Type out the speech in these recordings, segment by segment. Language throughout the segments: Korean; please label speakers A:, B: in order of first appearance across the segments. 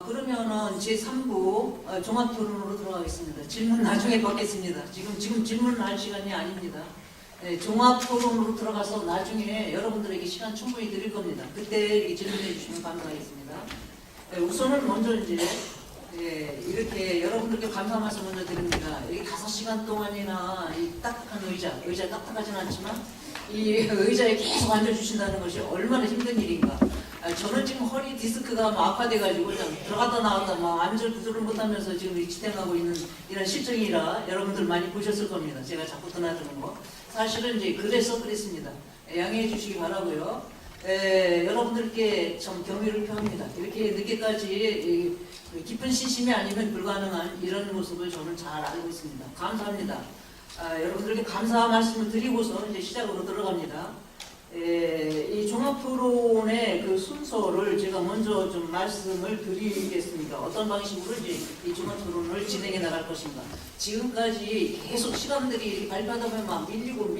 A: 그러면은 제3부 종합토론으로 들어가겠습니다. 질문 나중에 받겠습니다. 지금 질문할 시간이 아닙니다. 종합토론으로 들어가서 나중에 여러분들에게 시간 충분히 드릴 겁니다. 그때 이렇게 질문해 주시면 감사하겠습니다. 우선은 먼저 이제 이렇게 여러분들께 감사 말씀 먼저 드립니다. 여기 5시간 동안이나 이 딱딱한 의자 딱딱하진 않지만 이 의자에 계속 앉아주신다는 것이 얼마나 힘든 일인가. 저는 지금 허리 디스크가 막 악화돼가지고 그냥 들어갔다 나왔다 막 앉을 구조를 못하면서 지금 지탱하고 있는 이런 실정이라 여러분들 많이 보셨을 겁니다. 제가 자꾸 드나드는 거. 사실은 이제 그래서 그랬습니다. 양해해 주시기 바라고요. 여러분들께 좀 경의를 표합니다. 이렇게 늦게까지 깊은 신심이 아니면 불가능한 이런 모습을 저는 잘 알고 있습니다. 감사합니다. 여러분들께 감사 말씀을 드리고서 이제 시작으로 들어갑니다. 이 종합토론의 그 순서를 제가 먼저 좀 말씀을 드리겠습니다. 어떤 방식으로 이제 이 종합토론을 진행해 나갈 것인가. 지금까지 계속 시간들이 이렇게 발표하다 보면 막 밀리고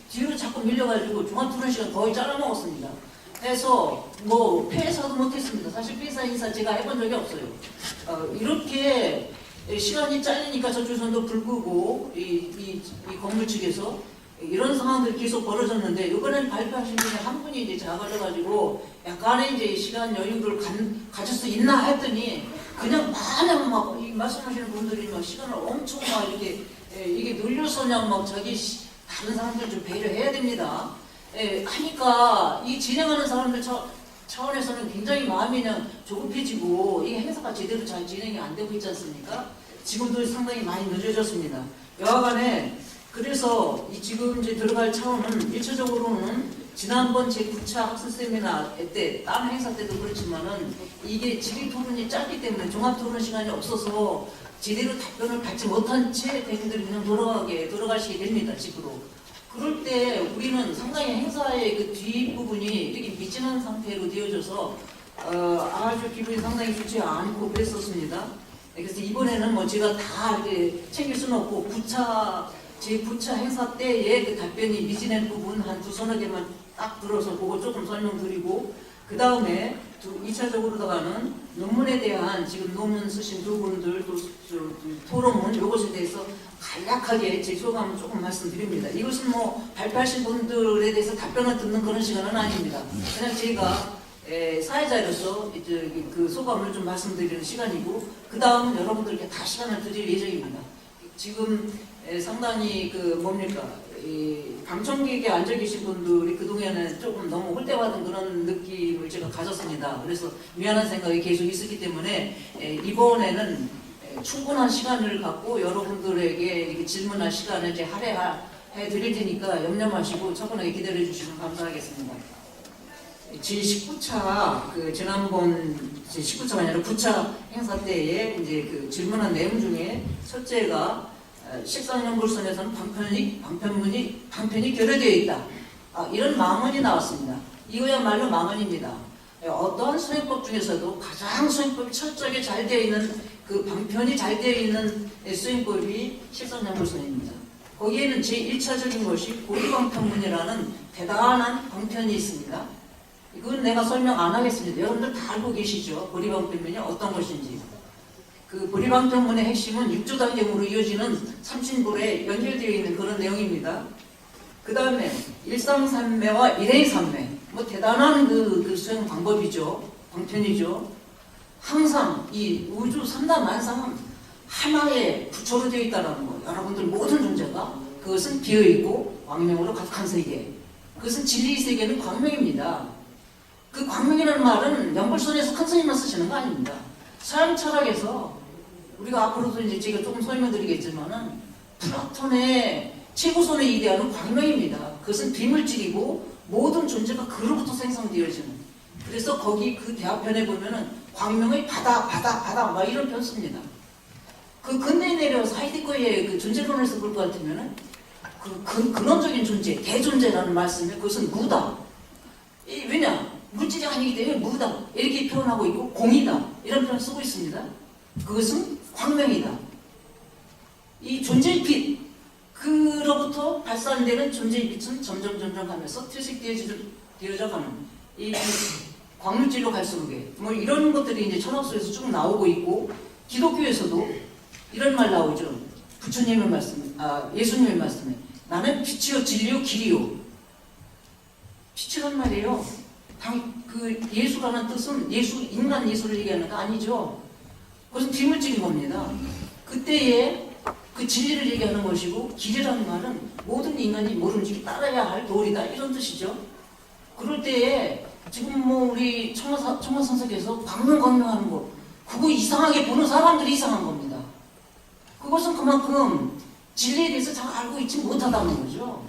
A: 뒤로 자꾸 밀려가지고 종합토론 시간 거의 잘라먹었습니다. 해서 뭐 폐사도 못했습니다. 사실 폐사 인사 제가 해본 적이 없어요. 이렇게 시간이 잘리니까 저출선도 불 끄고 이 건물 측에서 이런 상황들이 계속 벌어졌는데 이번엔 발표하신 분이 한 분이 이제 작아져가지고 약간의 이제 시간 여유를 가질 수 있나 했더니 그냥 마냥 막 이 말씀하시는 분들이 막 시간을 엄청 막 이렇게 이게 늘려서 그냥 막 자기 다른 사람들 좀 배려해야 됩니다. 하니까 이 진행하는 사람들 차원에서는 굉장히 마음이 그냥 조급해지고 이 행사가 제대로 잘 진행이 안 되고 있지 않습니까? 지금도 상당히 많이 늦어졌습니다. 여하간에 그래서 지금 이제 들어갈 차원은 1차적으로는 지난번 제9차 학술 세미나 때 다른 행사 때도 그렇지만은 이게 질의 토론이 짧기 때문에 종합 토론 시간이 없어서 제대로 답변을 받지 못한 채 대중들이 그냥 돌아가시게 됩니다. 집으로. 그럴 때 우리는 상당히 행사의 그 뒷부분이 이렇게 미진한 상태로 되어져서 아주 기분이 상당히 좋지 않고 그랬었습니다. 그래서 이번에는 뭐 제가 다 이렇게 챙길 수는 없고 제9차 행사 때의 그 답변이 미진한 부분 한 두서너 개만 딱 들어서 그거 조금 설명드리고 그 다음에 2차적으로 들어가는 논문에 대한 지금 논문 쓰신 두 분들 또 토론문 이것에 대해서 간략하게 제 소감을 조금 말씀드립니다. 이것은 뭐 발표하신 분들에 대해서 답변을 듣는 그런 시간은 아닙니다. 그냥 제가 사회자로서 이제 그 소감을 좀 말씀드리는 시간이고 그 다음 여러분들께 다 시간을 드릴 예정입니다. 지금 상당히 방청객에 앉아 계신 분들이 그동안은 조금 너무 홀대받은 그런 느낌을 제가 가졌습니다. 그래서 미안한 생각이 계속 있었기 때문에 이번에는 충분한 시간을 갖고 여러분들에게 이렇게 질문할 시간을 이제 할애해 드릴 테니까 염려 마시고 차분하게 기다려 주시면 감사하겠습니다. 제19차 지난번 제19차가 아니라 9차 행사 때에 이제 그 질문한 내용 중에 첫째가 식상연골선에서는 방편이 결여되어 있다. 이런 망언이 나왔습니다. 이거야말로 망언입니다. 어떠한 수행법 중에서도 가장 수행법이 철저하게 잘 되어 있는 그 방편이 잘 되어 있는 수행법이 식상연골선입니다. 거기에는 제1차적인 것이 고리방편문이라는 대단한 방편이 있습니다. 이건 내가 설명 안 하겠습니다. 여러분들 다 알고 계시죠? 고리방편문이 어떤 것인지. 그 고리방편문의 핵심은 6조 단경으로 이어지는 삼신불에 연결되어 있는 그런 내용입니다. 그 다음에 일상산매와 일행산매, 뭐 대단한 그 수행 방법이죠. 방편이죠. 항상 이 우주 삼다만상은 하나의 부처로 되어 있다는 거. 여러분들 모든 존재가 그것은 비어있고 광명으로 가득한 세계. 그것은 진리의 세계는 광명입니다. 그 광명이라는 말은 연골선에서 큰 스님만 쓰시는 거 아닙니다. 서양 철학에서 우리가 앞으로도 이제 제가 조금 설명드리겠지만은 플라톤의 최고선의 이데아는 광명입니다. 그것은 비물질이고 모든 존재가 그로부터 생성되어지는. 그래서 거기 그 대화편에 보면은 광명의 바다 막 이런 편 씁니다. 그 근대에 내려와서 하이데거의 그 존재론에서 볼 것 같으면은 그 근원적인 존재, 대존재라는 말씀에 그것은 무다. 왜냐? 물질이 아니기 때문에 무다. 이렇게 표현하고 있고 공이다. 이런 표현 쓰고 있습니다. 그것은 광명이다. 이 존재의 빛, 그로부터 발산되는 존재의 빛은 점점 하면서 퇴색되어져 가는 이 광물질로 갈수록에 뭐 이런 것들이 이제 천학소에서 쭉 나오고 있고 기독교에서도 이런 말 나오죠. 부처님의 말씀, 예수님의 말씀에 나는 빛이요 진리요 길이요. 빛이란 말이에요. 그 예수라는 뜻은 인간 예수를 얘기하는 거 아니죠. 그것은 비물질인 겁니다. 그때에 그 진리를 얘기하는 것이고 길이라는 말은 모든 인간이 모름지기 따라야 할 도리다 이런 뜻이죠. 그럴 때에 지금 뭐 우리 청마선석에서 광명하는 거 그거 이상하게 보는 사람들이 이상한 겁니다. 그것은 그만큼 진리에 대해서 잘 알고 있지 못하다는 거죠.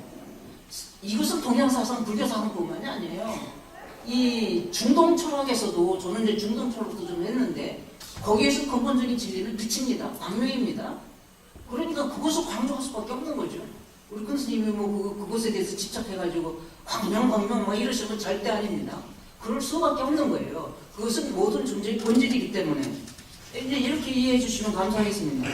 A: 이것은 동양사상, 불교사상뿐만이 아니에요. 이 중동 철학에서도 저는 이제 중동 철학도 좀 했는데 거기에서 근본적인 진리는 빛입니다. 광명입니다. 그러니까 그것을 강조할 수밖에 없는 거죠. 우리 큰 스님이 뭐 그것에 대해서 집착해가지고 광명 막 이러시는 건 절대 아닙니다. 그럴 수밖에 없는 거예요. 그것은 모든 존재의 본질이기 때문에 이제 이렇게 이해해 주시면 감사하겠습니다.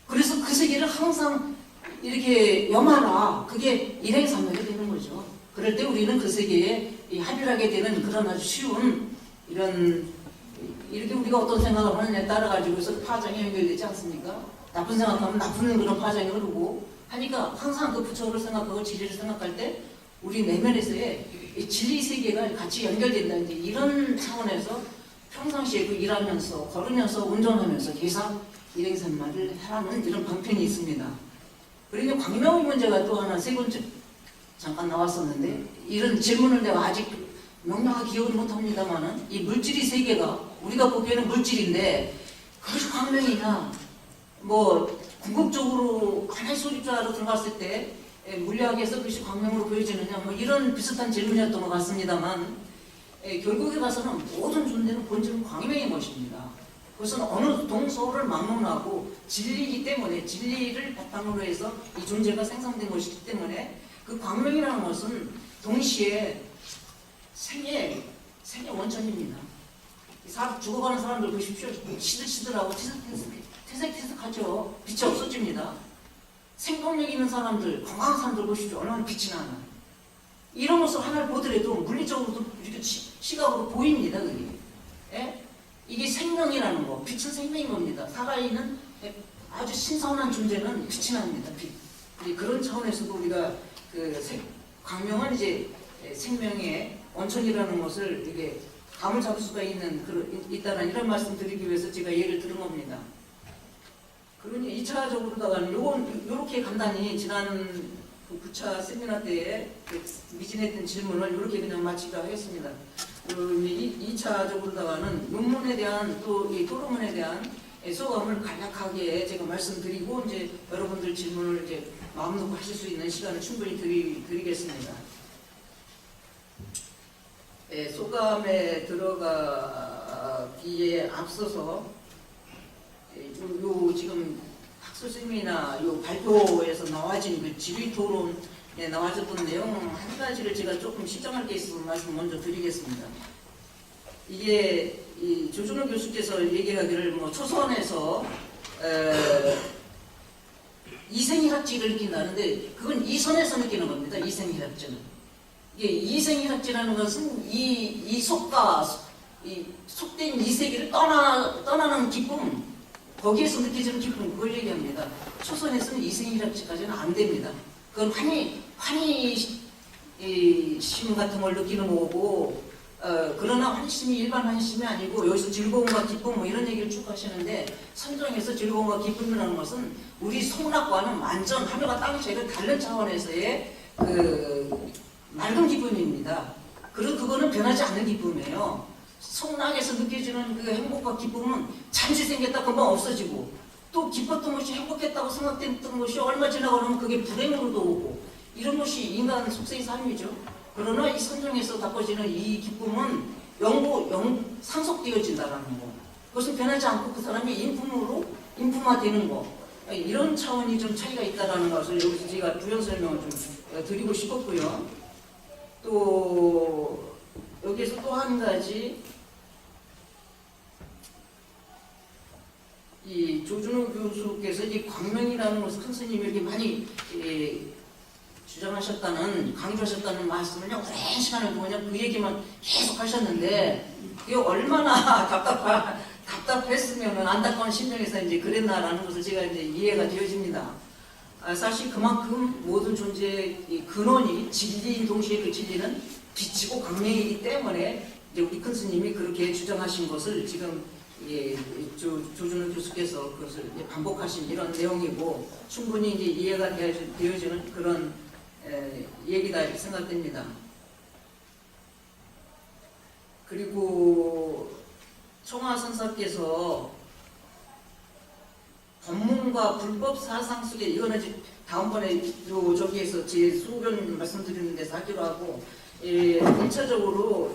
A: 그래서 그 세계를 항상 이렇게 염하라. 그게 일행삼매가 되는 거죠. 그럴 때 우리는 그 세계에 합일하게 되는 그런 아주 쉬운 이렇게 우리가 어떤 생각을 하느냐에 따라 가지고서 파장이 연결되지 않습니까? 나쁜 생각하면 나쁜 그런 파장이 흐르고 하니까 항상 그 부처를 생각하고 진리를 생각할 때 우리 내면에서의 진리 세계가 같이 연결된다. 이제 이런 차원에서 평상시에 그 일하면서 걸으면서 운전하면서 계속 일행삼마를 하라는 이런 방편이 있습니다. 그리고 광명의 문제가 또 하나 세 번째 잠깐 나왔었는데 이런 질문을 내가 아직 명확하게 기억을 못합니다만은 이 물질이 세계가 우리가 보기에는 물질인데 그것이 광명이냐 뭐 궁극적으로 하나의 소립자로 들어갔을 때 물리학에서 그것이 광명으로 보여지느냐 뭐 이런 비슷한 질문이었던 것 같습니다만 결국에 가서는 모든 존재는 본질은 광명인 것입니다. 그것은 어느 동서를 막론하고 진리이기 때문에 진리를 바탕으로 해서 이 존재가 생성된 것이기 때문에 그 광명이라는 것은 동시에 생의 원천입니다. 죽어가는 사람들 보십시오. 시들시들하고 태색태색하죠. 빛이 없어집니다. 생동력 있는 사람들, 건강한 사람들 보십시오. 얼마나 빛이 나나. 이런 것을 하나를 보더라도 물리적으로도 이렇게 시각으로 보입니다. 그게. 예? 이게 생명이라는 거, 빛은 생명인 겁니다. 살아있는 아주 신선한 존재는 빛이 납니다. 빛. 그런 차원에서도 우리가 광명은 이제 생명의 원천이라는 것을 이게 감을 잡을 수가 있다는 이런 말씀 드리기 위해서 제가 얘기를 들은 겁니다. 그러니 2차적으로다가는 요렇게 간단히 지난 그 9차 세미나 때에 미진했던 질문을 이렇게 그냥 마치도록 하겠습니다. 2차적으로다가는 논문에 대한 또 이 토론문에 대한 소감을 간략하게 제가 말씀드리고 이제 여러분들 질문을 이제 마음 놓고 하실 수 있는 시간을 충분히 드리겠습니다. 소감에 들어가기에 앞서서 지금 학술 세미나 발표에서 나와진 그 질의 토론에 나와졌던 내용 한 가지를 제가 조금 시정할 게 있어서 말씀 먼저 드리겠습니다. 이게 이 조준호 교수께서 얘기하기를 뭐 초선에서 이생희학지를 느낀다는데 그건 이선에서 느끼는 겁니다. 이생희학지는. 이게 이생희학지라는 것은 이 속된 이 세계를 떠나는 기쁨, 거기에서 느껴지는 기쁨, 그걸 얘기합니다. 초선에서는 이생희학지까지는 안 됩니다. 그건 환희심 같은 걸 느끼는 거고, 그러나 환심이 일반 환심이 아니고 여기서 즐거움과 기쁨 뭐 이런 얘기를 쭉 하시는데 선정에서 즐거움과 기쁨이라는 것은 우리 속락과는 완전 하늘과 땅이 제일 다른 차원에서의 그 맑은 기쁨입니다. 그리고 그거는 변하지 않는 기쁨이에요. 속락에서 느껴지는 그 행복과 기쁨은 잠시 생겼다 금방 없어지고 또 기뻤던 것이 행복했다고 생각됐던 것이 얼마 지나고 나면 그게 불행으로도 오고 이런 것이 인간 속세의 삶이죠. 그러나 이 선정에서 바꿔지는 이 기쁨은 상속되어진다는 거. 그것은 변하지 않고 그 사람이 인품화되는 거. 이런 차원이 좀 차이가 있다는 것을 여기서 제가 부연 설명을 좀 드리고 싶었고요. 또 여기에서 또 한 가지 이 조준호 교수께서 이 광명이라는 것을 큰 스님이 이렇게 많이 주장하셨다는, 강조하셨다는 말씀을요, 오랜 시간을 그냥 그 얘기만 계속 하셨는데, 그게 얼마나 답답했으면 안타까운 심정에서 이제 그랬나라는 것을 제가 이제 이해가 되어집니다. 사실 그만큼 모든 존재의 이 근원이 진리인 동시에 그 진리는 빛이고 광명이기 때문에 이제 우리 큰 스님이 그렇게 주장하신 것을 지금 조준호 교수께서 그것을 이제 반복하신 이런 내용이고 충분히 이제 이해가 되어지는 그런 얘기다 이렇게 생각됩니다. 그리고 총화선사께서 법문과 불법 사상 속에 이거는 이제 다음번에 저기에서 제 소견 말씀드리는 데서 하기로 하고 1차적으로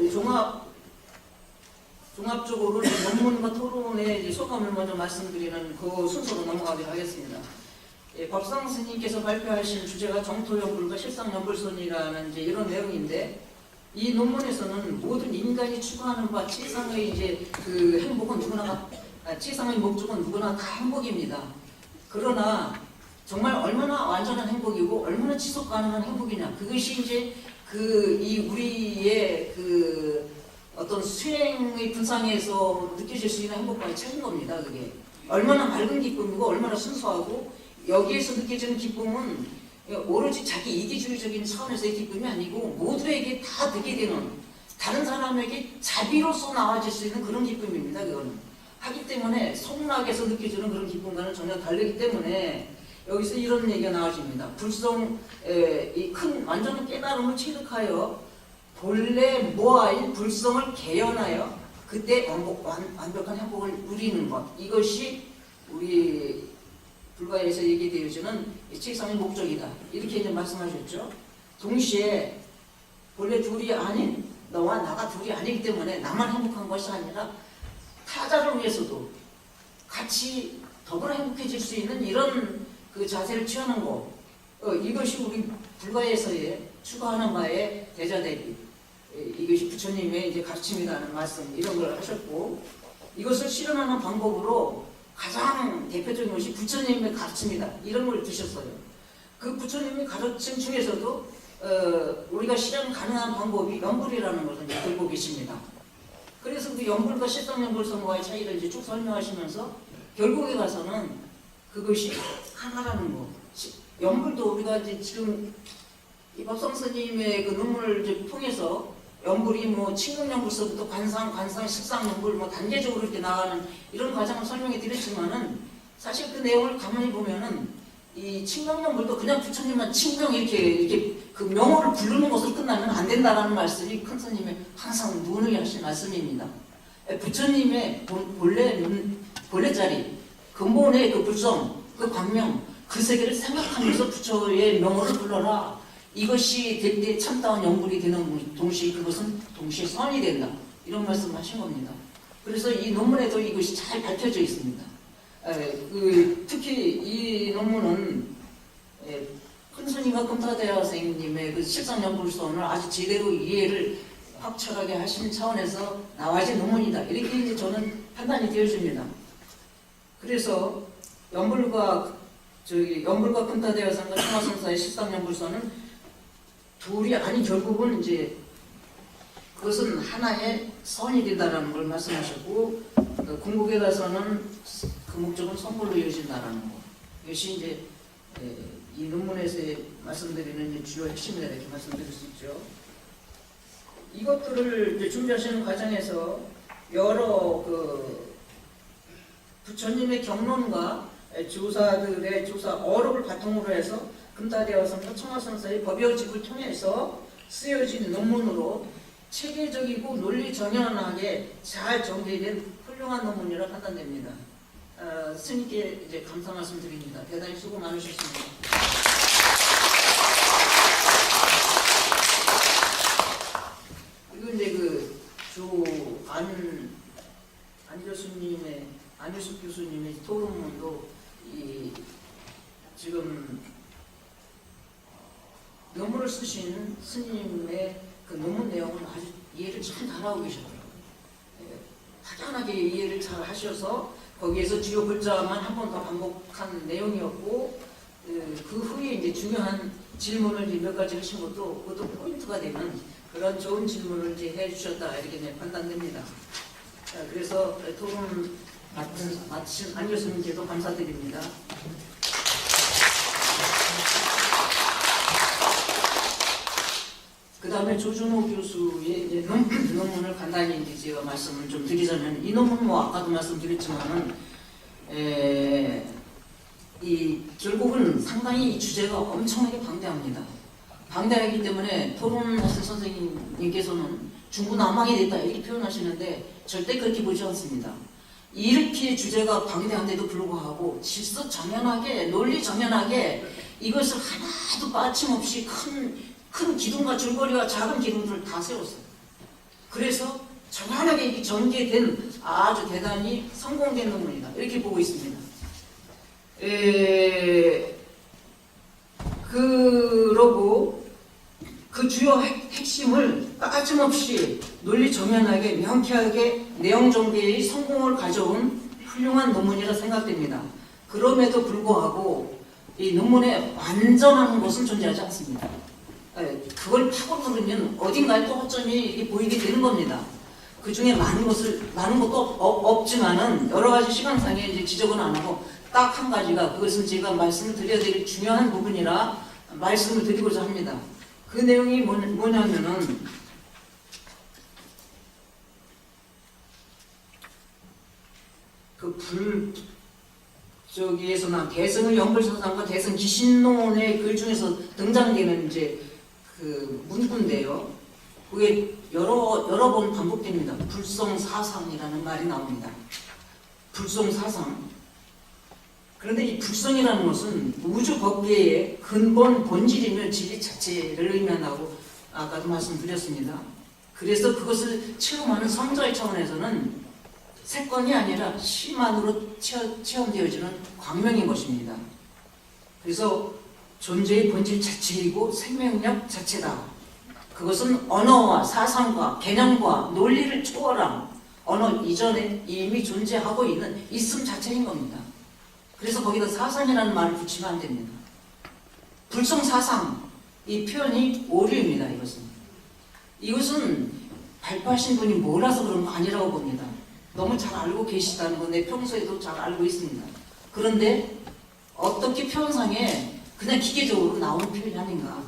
A: 종합적으로 논문과 토론의 소감을 먼저 말씀드리는 그 순서로 넘어가도록 하겠습니다. 법상 스님께서 발표하신 주제가 정토연불과 실상연불선이라는 이제 이런 내용인데 이 논문에서는 모든 인간이 추구하는 바 치상의 이제 그 행복은 누구나 치상의 목적은 누구나 다 행복입니다. 그러나 정말 얼마나 완전한 행복이고 얼마나 지속 가능한 행복이냐 그것이 이제 우리의 어떤 수행의 분상에서 느껴질 수 있는 행복과의 차이인 겁니다. 그게 얼마나 맑은 기쁨이고 얼마나 순수하고 여기에서 느껴지는 기쁨은 오로지 자기 이기주의적인 차원에서의 기쁨이 아니고 모두에게 다 되게 되는 다른 사람에게 자비로서 나와질 수 있는 그런 기쁨입니다. 그거는 하기 때문에 속락에서 느껴지는 그런 기쁨과는 전혀 다르기 때문에 여기서 이런 얘기가 나와집니다. 불성 이 큰 완전한 깨달음을 체득하여 본래 모아인 불성을 개연하여 그때 완벽한 행복을 누리는 것 이것이 우리 불가에서 얘기되어지는 칠성의 목적이다 이렇게 이제 말씀하셨죠. 동시에 본래 둘이 아닌 너와 나가 둘이 아니기 때문에 나만 행복한 것이 아니라 타자를 위해서도 같이 더불어 행복해질 수 있는 이런 그 자세를 취하는 것 이것이 우리 불가에서의 추구하는 바의 대자대비 이것이 부처님의 이제 가르침이라는 말씀 이런 걸 하셨고 이것을 실현하는 방법으로 가장 대표적인 것이 부처님의 가르침이다 이런 걸 두셨어요. 그 부처님의 가르침 중에서도 우리가 실현 가능한 방법이 연불이라는 것을 이제 들고 계십니다. 그래서 그 연불과 실상연불선과의 차이를 이제 쭉 설명하시면서 결국에 가서는 그것이 하나라는 거. 연불도 우리가 이제 지금 이 법성 스님의 그 논문을 이제 통해서 연불이 뭐 칭릉연불서부터 관상, 식상연불 뭐 단계적으로 이렇게 나가는 이런 과정을 설명해 드렸지만은 사실 그 내용을 가만히 보면은 이 칭릉연불도 그냥 부처님만 칭릉 이렇게 그 명호를 부르는 것으로 끝나면 안 된다라는 말씀이 큰 스님의 항상 누누이 하신 말씀입니다. 부처님의 본래 자리, 근본의 그 불성, 그 광명, 그 세계를 생각하면서 부처의 명호를 불러라. 이것이 될 때 참다운 연불이 되는 동시에 그것은 동시에 선이 된다. 이런 말씀을 하신 겁니다. 그래서 이 논문에도 이것이 잘 밝혀져 있습니다. 특히 이 논문은 큰 스님과 금타대화 선생님의 그 실상연불선을 아주 제대로 이해를 확철하게 하신 차원에서 나와진 논문이다. 이렇게 이제 저는 판단이 되어집니다. 그래서 연불과 금타대화 선생과 청화선사의 실상연불선은 둘이 아닌 결국은 이제 그것은 하나의 선이 된다라는 걸 말씀하셨고 궁극에 가서는 그 목적은 선물로 이어진다라는 거. 이것이 이제 이 논문에서 말씀드리는 이제 주요 핵심이다 이렇게 말씀드릴 수 있죠. 이것들을 이제 준비하시는 과정에서 여러 그 부처님의 경론과 조사들의 조사 어록을 바탕으로 해서 금타대화선과 청화선사의 법요집을 통해서 쓰여진 논문으로 체계적이고 논리정연하게 잘 정리된 훌륭한 논문이라 판단됩니다. 스님께 이제 감사 말씀드립니다. 대단히 수고 많으셨습니다. 그리고 이제 안효숙 교수님의 토론문도 지금 논문을 쓰신 스님의 그 논문 내용은 아주 이해를 참 잘하고 계셨더라고요. 확연하게 이해를 잘 하셔서 거기에서 주요 글자만 한 번 더 반복한 내용이었고 그 후에 이제 중요한 질문을 이제 몇 가지 하신 것도 그것도 포인트가 되는 그런 좋은 질문을 이제 해주셨다 이렇게 판단됩니다. 그래서 토론 마친 안 교수님께도 감사드립니다. 그 다음에 조준호 교수의 이제 논문을 간단히 이제 제가 말씀을 좀 드리자면, 이 논문 뭐 아까도 말씀드렸지만은 결국은 상당히 이 주제가 엄청나게 방대합니다. 방대하기 때문에 토론하신 선생님께서는 중구난방이 됐다 이렇게 표현하시는데 절대 그렇게 보지 않습니다. 이렇게 주제가 방대한데도 불구하고 질서정연하게 논리정연하게 이것을 하나도 빠짐없이 큰 기둥과 줄거리와 작은 기둥들을 다 세웠어요. 그래서 정연하게 이게 전개된 아주 대단히 성공된 논문이다 이렇게 보고 있습니다. 그러고 그 주요 핵심을 빠짐없이 논리 정연하게 명쾌하게 내용 전개의 성공을 가져온 훌륭한 논문이라 생각됩니다. 그럼에도 불구하고 이 논문에 완전한 것은 존재하지 않습니다. 그걸 파고 들으면 어딘가에 또 허점이 이렇게 보이게 되는 겁니다. 그 중에 많은 것도 없지만은 여러 가지 시간상에 이제 지적은 안 하고 딱 한 가지가, 그것은 제가 말씀을 드려야 될 중요한 부분이라 말씀을 드리고자 합니다. 그 내용이 뭐냐면은 저기에서나 대승의 연불사상과 대승 기신론의 글 중에서 등장되는 이제 그 문구인데요. 그게 여러 번 반복됩니다. 불성사상이라는 말이 나옵니다. 불성사상. 그런데 이 불성이라는 것은 우주 법계의 근본 본질이며 진리 자체를 의미한다고 아까도 말씀드렸습니다. 그래서 그것을 체험하는 성자의 차원에서는 색권이 아니라 시만으로 체험되어지는 광명인 것입니다. 그래서 존재의 본질 자체이고 생명력 자체다. 그것은 언어와 사상과 개념과 논리를 초월한 언어 이전에 이미 존재하고 있는 있음 자체인 겁니다. 그래서 거기다 사상이라는 말을 붙이면 안 됩니다. 불성사상, 이 표현이 오류입니다. 이것은 발표하신 분이 몰라서 그런 거 아니라고 봅니다. 너무 잘 알고 계시다는 건데 평소에도 잘 알고 있습니다. 그런데 어떻게 표현상에 그냥 기계적으로 나오는 표현이 아닌가.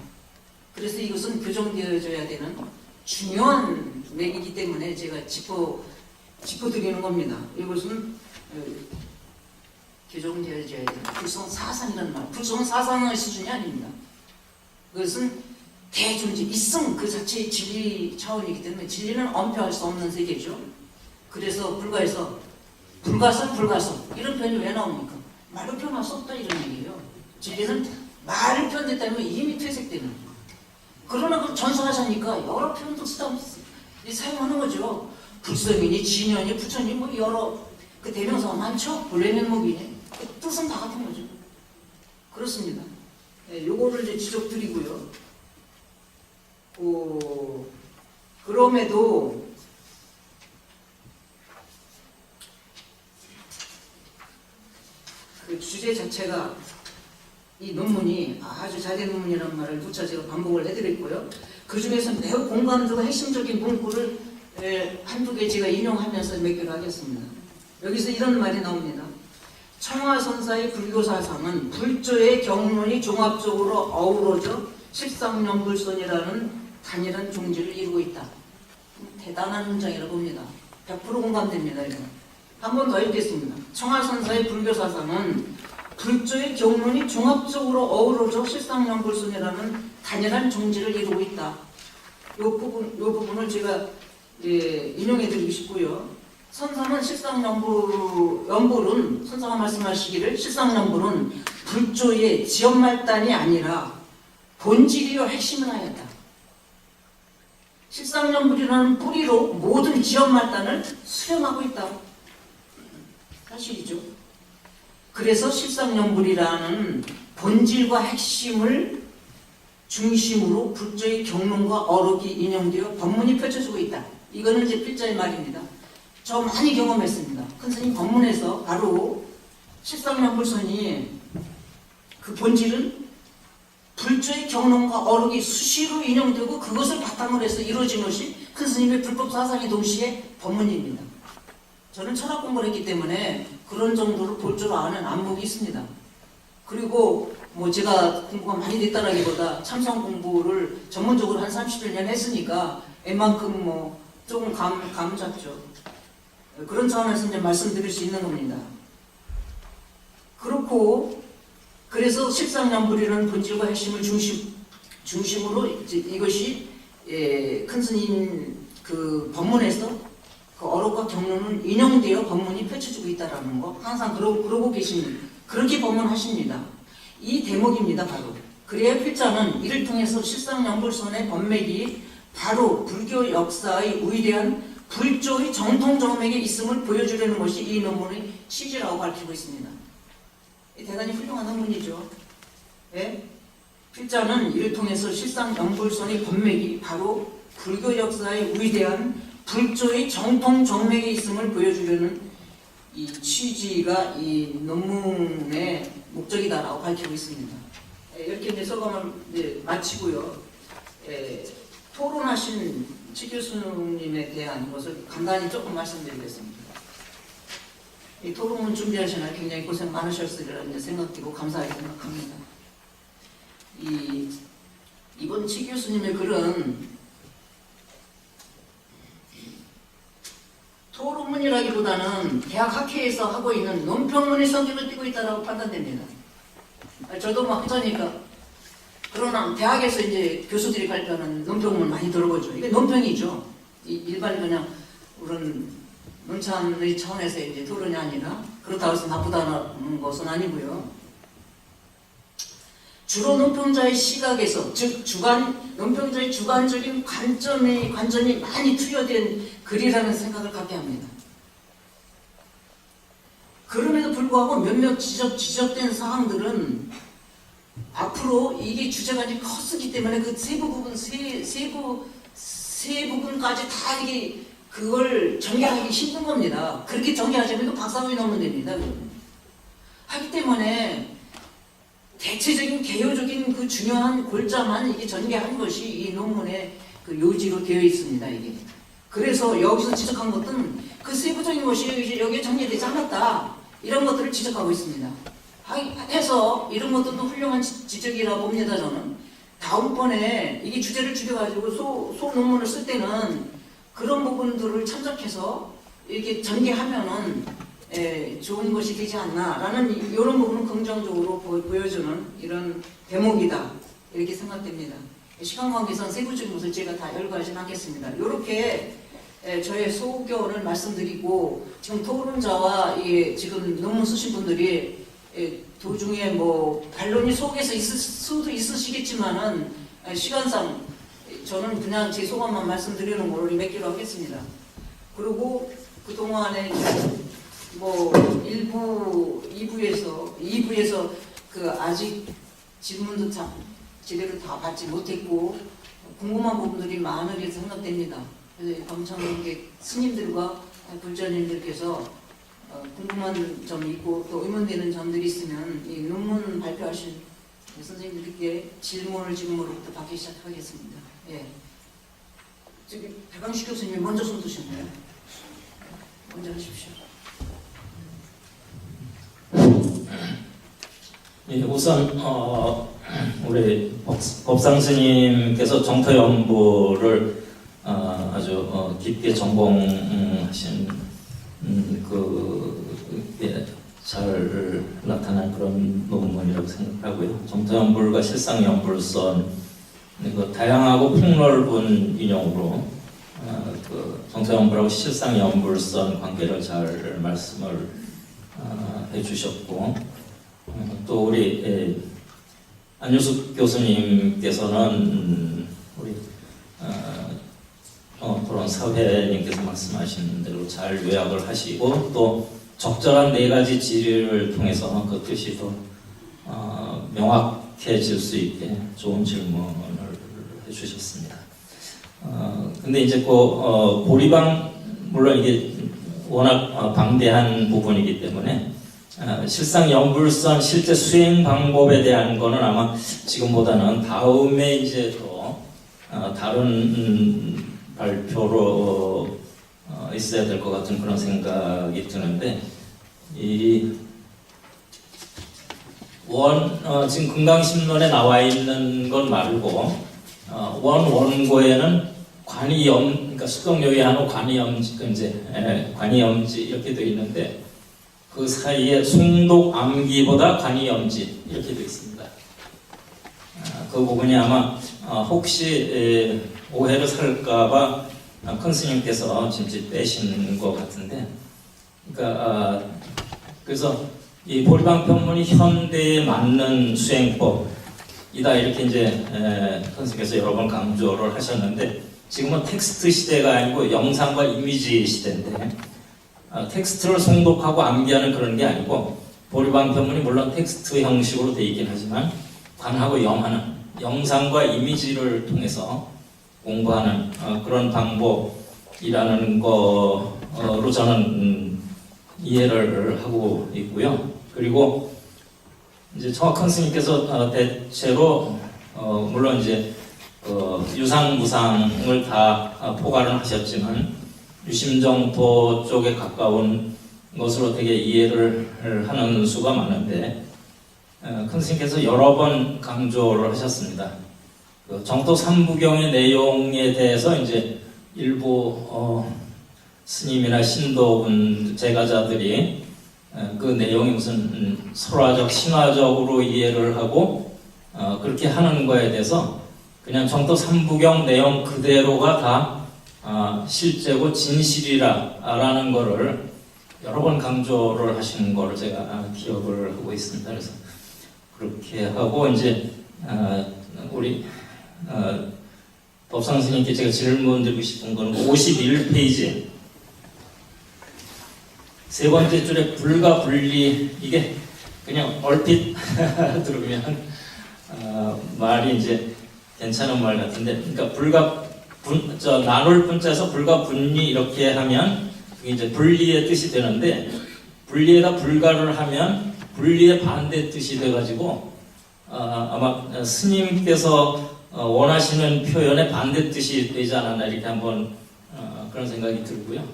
A: 그래서 이것은 교정되어져야 되는 중요한 맥이기 때문에 제가 짚어드리는 겁니다. 이것은 교정되어져야 되는 불성사상이라는 말. 불성사상의 수준이 아닙니다. 그것은 대존재, 있음 그 자체의 진리 차원이기 때문에 진리는 엄표할 수 없는 세계죠. 그래서 불가설 이런 표현이 왜 나옵니까? 말로 표현할 수 없다 이런 얘기예요. 진리는 말을 표현했다면 이미 퇴색되는 거예요. 그러나 그 전설하자니까 여러 표현도 사용하는 거죠. 불성이니 진연이 부처니 뭐 여러 그 대명사가 많죠. 불례면목이니 그 뜻은 다 같은 거죠. 그렇습니다. 요거를 이제 지적드리고요. 그럼에도 그 주제 자체가 이 논문이 아주 잘된 논문이라는 말을 누차 제가 반복을 해드렸고요. 그 중에서 매우 공감되고 핵심적인 문구를 한두 개 제가 인용하면서 몇 개를 하겠습니다. 여기서 이런 말이 나옵니다. 청화선사의 불교사상은 불조의 경론이 종합적으로 어우러져 십상연불선이라는 단일한 종지를 이루고 있다. 대단한 문장이라고 봅니다. 100% 공감됩니다. 이거. 한 번 더 읽겠습니다. 청화선사의 불교사상은 불조의 경론이 종합적으로 어우러져 십상연불선이라는 단일한 종지를 이루고 있다. 이 부분을 제가 인용해드리고 싶고요. 선사는 선사가 말씀하시기를 십상연불은 불조의 지연말단이 아니라 본질이요 핵심을 하였다. 십상연불이라는 뿌리로 모든 지연말단을 수렴하고 있다. 사실이죠. 그래서 십상연불이라는 본질과 핵심을 중심으로 불조의 경론과 어록이 인용되어 법문이 펼쳐지고 있다. 이거는 이제 필자의 말입니다. 저 많이 경험했습니다. 큰 스님 법문에서 바로 십상연불선이 그 본질은 불조의 경론과 어록이 수시로 인용되고 그것을 바탕으로 해서 이루어진 것이 큰 스님의 불법 사상의 동시에 법문입니다. 저는 철학 공부를 했기 때문에 그런 정도로 볼 줄 아는 안목이 있습니다. 그리고 뭐 제가 공부가 많이 됐다라기보다 참선 공부를 전문적으로 한 30년 했으니까 웬만큼 뭐 조금 감 잡죠. 그런 차원에서 이제 말씀드릴 수 있는 겁니다. 그렇고 그래서 십상연불이라는 본질과 핵심을 중심으로 이것이 큰 스님 그 법문에서 그 어록과 경론은 인용되어 법문이 펼쳐지고 있다라는 거 항상 그러고 계십니다. 그렇게 법문하십니다. 이 대목입니다. 바로 그래야 필자는 이를 통해서 실상연불선의 법맥이 바로 불교 역사의 위대한 불조의 정통 정맥에 있음을 보여주려는 것이 이 논문의 취지라고 밝히고 있습니다. 대단히 훌륭한 논문이죠. 예? 필자는 이를 통해서 실상연불선의 법맥이 바로 불교 역사의 위대한 불조의 정통 정맥에 있음을 보여주려는 이 취지가 이 논문의 목적이다라고 밝히고 있습니다. 이렇게 이제 소감을 이제 마치고요. 토론하신 최 교수님에 대한 것을 간단히 조금 말씀드리겠습니다. 이 토론문 준비하시느라 굉장히 고생 많으셨으리라 생각되고 감사하게 생각합니다. 이번 최 교수님의 글은 토론문이라기보다는 대학 학회에서 하고 있는 논평문의 성격을 띠고 있다고 판단됩니다. 저도 뭐 학자니까 그러나 대학에서 이제 교수들이 발표하는 논평문 많이 들어보죠. 이게 논평이죠. 일반 그냥 그런 논찬의 차원에서 이제 토론이 아니라 그렇다고 해서 나쁘다는 것은 아니고요. 주로 논평자의 시각에서 즉 논평자의 주관적인 관점이 많이 투여된 글이라는 생각을 갖게 합니다. 그럼에도 불구하고 몇몇 지적된 사항들은 앞으로 이게 주제가 이제 컸기 때문에 그 세부 부분까지 다 이게 그걸 전개하기 힘든 겁니다. 그렇게 전개하자면 박사학위 넣으면 됩니다. 하기 때문에 대체적인 개요적인 그 중요한 골자만 이게 전개한 것이 이 논문의 그 요지로 되어 있습니다. 이게. 그래서 여기서 지적한 것은 그 세부적인 것이 여기에 정리되지 않았다. 이런 것들을 지적하고 있습니다. 해서 이런 것들도 훌륭한 지적이라 봅니다. 저는. 다음번에 이게 주제를 줄여가지고 소 논문을 쓸 때는 그런 부분들을 참작해서 이렇게 전개하면은 좋은 것이 되지 않나라는 이런 부분은 긍정적으로 보여주는 이런 대목이다 이렇게 생각됩니다. 시간 관계상 세부적인 것을 제가 다 열거하진 않겠습니다. 이렇게 저의 소견을 말씀드리고 지금 토론자와 지금 논문 쓰신 분들이 도중에 뭐 반론이 속에서 있을 수도 있으시겠지만은 시간상 저는 그냥 제 소감만 말씀드리는 걸로 맺기로 하겠습니다. 그리고 그동안에 뭐 2부에서 그 아직 질문도 제대로 다 받지 못했고 궁금한 부분들이 많으게 생각됩니다. 그래서 방청객 스님들과 불자님들께서 궁금한 점이 있고 또 의문되는 점들이 있으면 이 논문 발표하신 선생님들께 질문을 지금으로부터 받기 시작하겠습니다. 예. 저기 박광식 교수님이 먼저 손 드셨나요? 먼저 하십시오.
B: 예, 우선 우리 법상 스님께서 정토연부를 아주 깊게 전공하신 잘 나타난 그런 논문이라고 생각하고요. 정토연불과 실상연불선 다양하고 폭넓은 인용으로 정토연불하고 실상연불선 관계를 잘 말씀을 해주셨고 또 우리 안유숙 교수님께서는 우리 토론 사회님께서 말씀하신 대로 잘 요약을 하시고 또 적절한 네 가지 질의를 통해서 그 뜻이 더 명확해질 수 있게 좋은 질문을 해주셨습니다. 근데 이제 고리방 물론 이게 워낙 방대한 부분이기 때문에 실상 연불선 실제 수행 방법에 대한 거는 아마 지금보다는 다음에 이제 또 다른 발표로 있어야 될 것 같은 그런 생각이 드는데 지금 금강심론에 나와 있는 것 말고 원고에는 그러니까 수동요의하고 관이염지 이렇게 되어 있는데 그 사이에 송독 암기보다 관이염지 이렇게 되어 있습니다. 그 부분이 아마 혹시 오해를 살까봐 큰 스님께서 짐짓 빼신 것 같은데, 그러니까 그래서 이 보리방편문이 현대에 맞는 수행법이다 이렇게 이제 큰 스님께서 여러 번 강조를 하셨는데, 지금은 텍스트 시대가 아니고 영상과 이미지 시대인데 텍스트를 송독하고 암기하는 그런 게 아니고 보리방편문이 물론 텍스트 형식으로 되어 있긴 하지만 관하고 염하는 영상과 이미지를 통해서 공부하는 그런 방법이라는 거로 저는 이해를 하고 있고요. 그리고 이제 정확한 스님께서 대체로 물론 이제 유상무상을 다 포괄을 하셨지만 유심정토 쪽에 가까운 것으로 되게 이해를 하는 수가 많은데, 큰 스님께서 여러 번 강조를 하셨습니다. 정토 삼부경의 내용에 대해서 이제 일부 스님이나 신도분 제가자들이 그 내용이 무슨 설화적 신화적으로 이해를 하고 그렇게 하는 거에 대해서 그냥 정토 삼부경 내용 그대로가 다 실제고 진실이라는 거를 여러 번 강조를 하시는 거를 제가 기억을 하고 있습니다. 그래서 그렇게 하고 이제 우리 법상 스님께 제가 질문 드리고 싶은 거는 51페이지 세 번째 줄에 불가 분리, 이게 그냥 얼핏 들으면 말이 이제 괜찮은 말 같은데, 그러니까 나눌 분자에서 불가 분리 이렇게 하면 그게 이제 분리의 뜻이 되는데, 분리에다 불가를 하면 분리의 반대 뜻이 돼가지고 아마 스님께서 원하시는 표현의 반대 뜻이 되지 않았나 이렇게 한번 그런 생각이 들고요.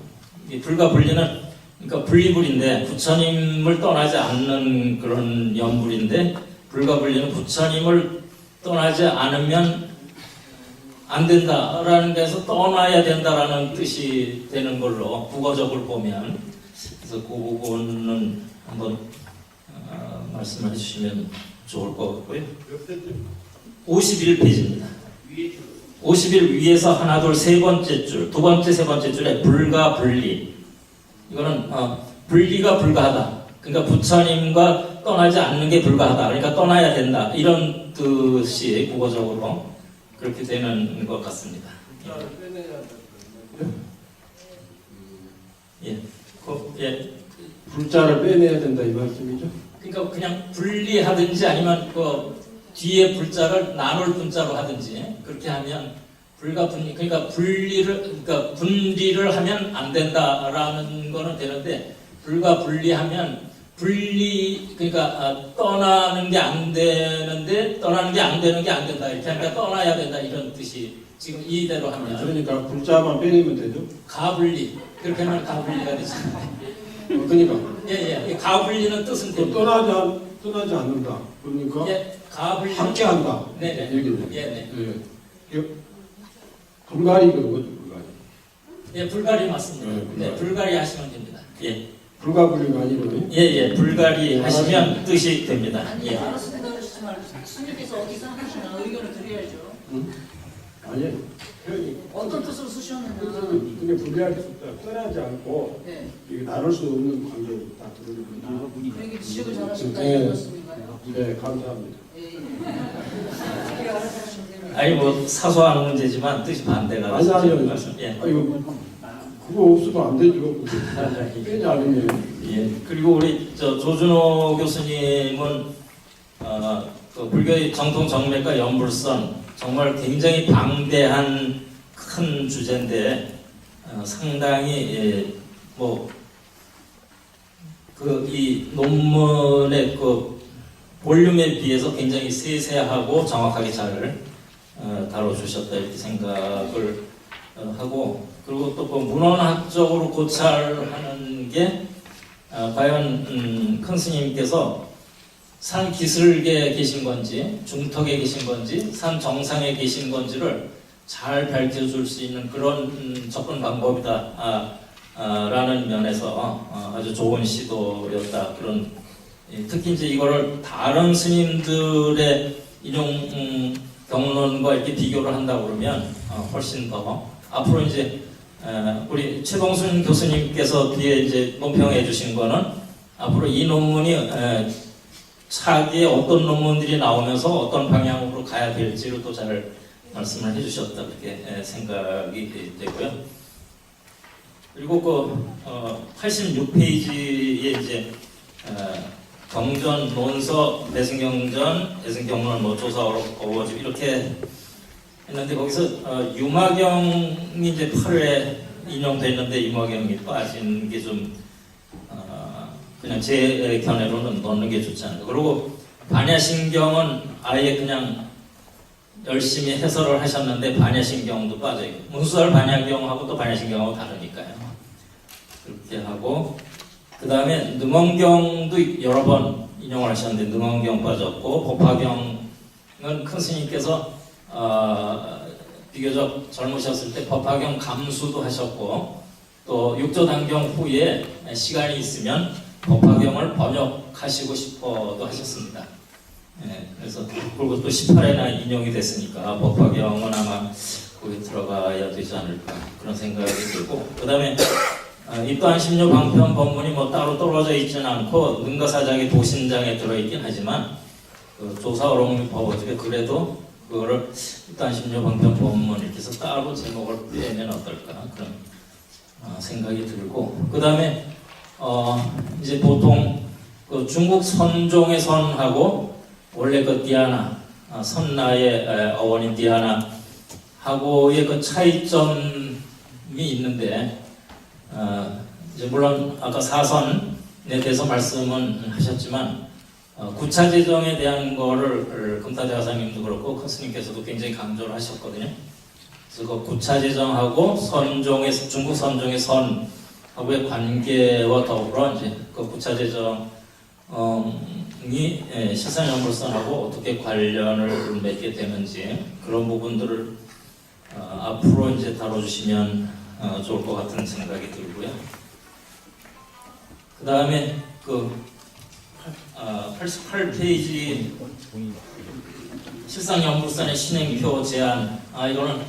B: 이 불가 분리는 그러니까 분리불인데 부처님을 떠나지 않는 그런 연불인데, 불가 분리는 부처님을 떠나지 않으면 안 된다라는 데서 떠나야 된다라는 뜻이 되는 걸로 국어적으로 보면, 그래서 그 부분은 한번 말씀을 해주시면 좋을 것 같고요. 51페이지입니다. 51 위에서 하나 둘 세 번째 줄, 두 번째 세 번째 줄에 불가 분리, 이거는 분리가 불가하다. 그러니까 부처님과 떠나지 않는 게 불가하다. 그러니까 떠나야 된다. 이런 뜻이 국어적으로 그렇게 되는 것 같습니다. 예.
C: 불자를 빼내야 된다 이 말씀이죠?
B: 그러니까 그냥 분리하든지 아니면 그 뒤에 불자를 나눌 분자로 하든지 그렇게 하면 불가 분리, 그러니까 그러니까 분리를 하면 안 된다라는 거는 되는데, 불가 분리하면 그러니까 떠나는 게 안 되는데 떠나는 게 안 되는 게 안 된다 이렇게 하니까 떠나야 된다 이런 뜻이 지금 이대로 하면,
C: 그러니까 불자만 빼내면 되죠?
B: 가분리, 그렇게 하면 가분리가 되죠.
C: 그러니까
B: 예. 가분리는 뜻은
C: 또
B: 됩니다.
C: 떠나지 않는다. 그러니까
B: 예, 가분리
C: 함께한다.
B: 네네.
C: 얘기네.
B: 예.
C: 불가리거든요. 불가리.
B: 예, 불가리 맞습니다.
C: 네,
B: 네, 불가리 하시면 됩니다. 예.
C: 불가불리가 아니거든요.
B: 예, 불가리 하시면 뜻이 됩니다.
A: 아니,
B: 예.
A: 알았습니다. 그러시지 말고 스님께서 어디서 하시나 의견을 드려야죠.
C: 아니,
A: 어떤 뜻으로 쓰셨느냐.
C: 근데 분리할 수 없다. 떠나지 않고
A: 네.
C: 이게 나눌 수 없는 관계로 딱 그러는 거죠.
A: 그러니까 지적을 잘하셨다
C: 네.
A: 이것입니까요?
C: 네, 감사합니다.
A: 예. 어떻게 알아서 하시면 됩니다.
B: 아니 뭐 사소한 문제지만 뜻이 반대가
C: 아니요.
B: 말씀. 예.
C: 이거 그거 없으면 안 되죠. 빼지 않으면.
B: 예. 그리고 우리 조준호 교수님은 그 불교의 정통 정맥과 연불선 정말 굉장히 방대한 큰 주제인데 상당히 그 그 이 논문의 그 볼륨에 비해서 굉장히 세세하고 정확하게 잘 다뤄주셨다 이렇게 생각을 하고, 그리고 또 그 문헌학적으로 고찰하는 게 과연 큰 스님께서 산 기슭에 계신 건지 중턱에 계신 건지 산 정상에 계신 건지를 잘 밝혀줄 수 있는 그런 접근 방법이다 라는 면에서 아주 좋은 시도였다. 그런 특히 이제 이거를 다른 스님들의 인용 경론과 이렇게 비교를 한다 그러면 훨씬 더 앞으로 이제 우리 최동순 교수님께서 뒤에 이제 논평해 주신 거는 앞으로 이 논문이 차기에 어떤 논문들이 나오면서 어떤 방향으로 가야 될지를 또 잘 말씀을 해주셨다 그렇게 생각이 되고요. 그리고 그 86페이지에 이제 경전 논서 배승경전 배승경론 뭐 조사 어워즈 이렇게 했는데 거기서 유마경이 이제 8회 인용됐는데 유마경이 빠진 게 좀 그냥 제 견해로는 넣는 게 좋지 않을까. 그리고 반야신경은 아예 그냥 열심히 해설을 하셨는데 반야신경도 빠져요. 문수설 반야경하고 또 반야신경하고 다르니까요. 그렇게 하고 그 다음에 능엄경도 여러 번 인용을 하셨는데 능엄경 빠졌고 법화경은 큰 스님께서 비교적 젊으셨을 때 법화경 감수도 하셨고 또 육조단경 후에 시간이 있으면 법화경을 번역하시고 싶어도 하셨습니다. 그래서 그리고 또 18회나 인용이 됐으니까 법화경은 아마 거기 들어가야 되지 않을까 그런 생각이 들고 그 다음에 이 또한 심료 방편 법문이 뭐 따로 떨어져 있지는 않고 능가사작의 도신장에 들어있긴 하지만 그 조사어롱 법어집에 그래도 그거를 이 또한 심료 방편 법문 이렇게 해서 따로 제목을 빼면 어떨까 그런 생각이 들고 그 다음에 이제 보통 그 중국 선종의 선하고 원래 그 디아나 선나의 어원인 디아나 하고의 그 차이점이 있는데 이제 물론 아까 사선에 대해서 말씀은 하셨지만 구차 재정에 대한 거를 금타대 화사님도 그렇고 큰 스님께서도 굉장히 강조를 하셨거든요. 그래서 그 구차 재정하고 선종의 중국 선종의 선하고의 관계와 더불어 이제 그 구차 재정이 실산연불선하고 어떻게 관련을 맺게 되는지 그런 부분들을 앞으로 이제 다뤄주시면 좋을 것 같은 생각이 들고요. 그 다음에 그 88페이지 실상연불선의 신행표 제안 이거는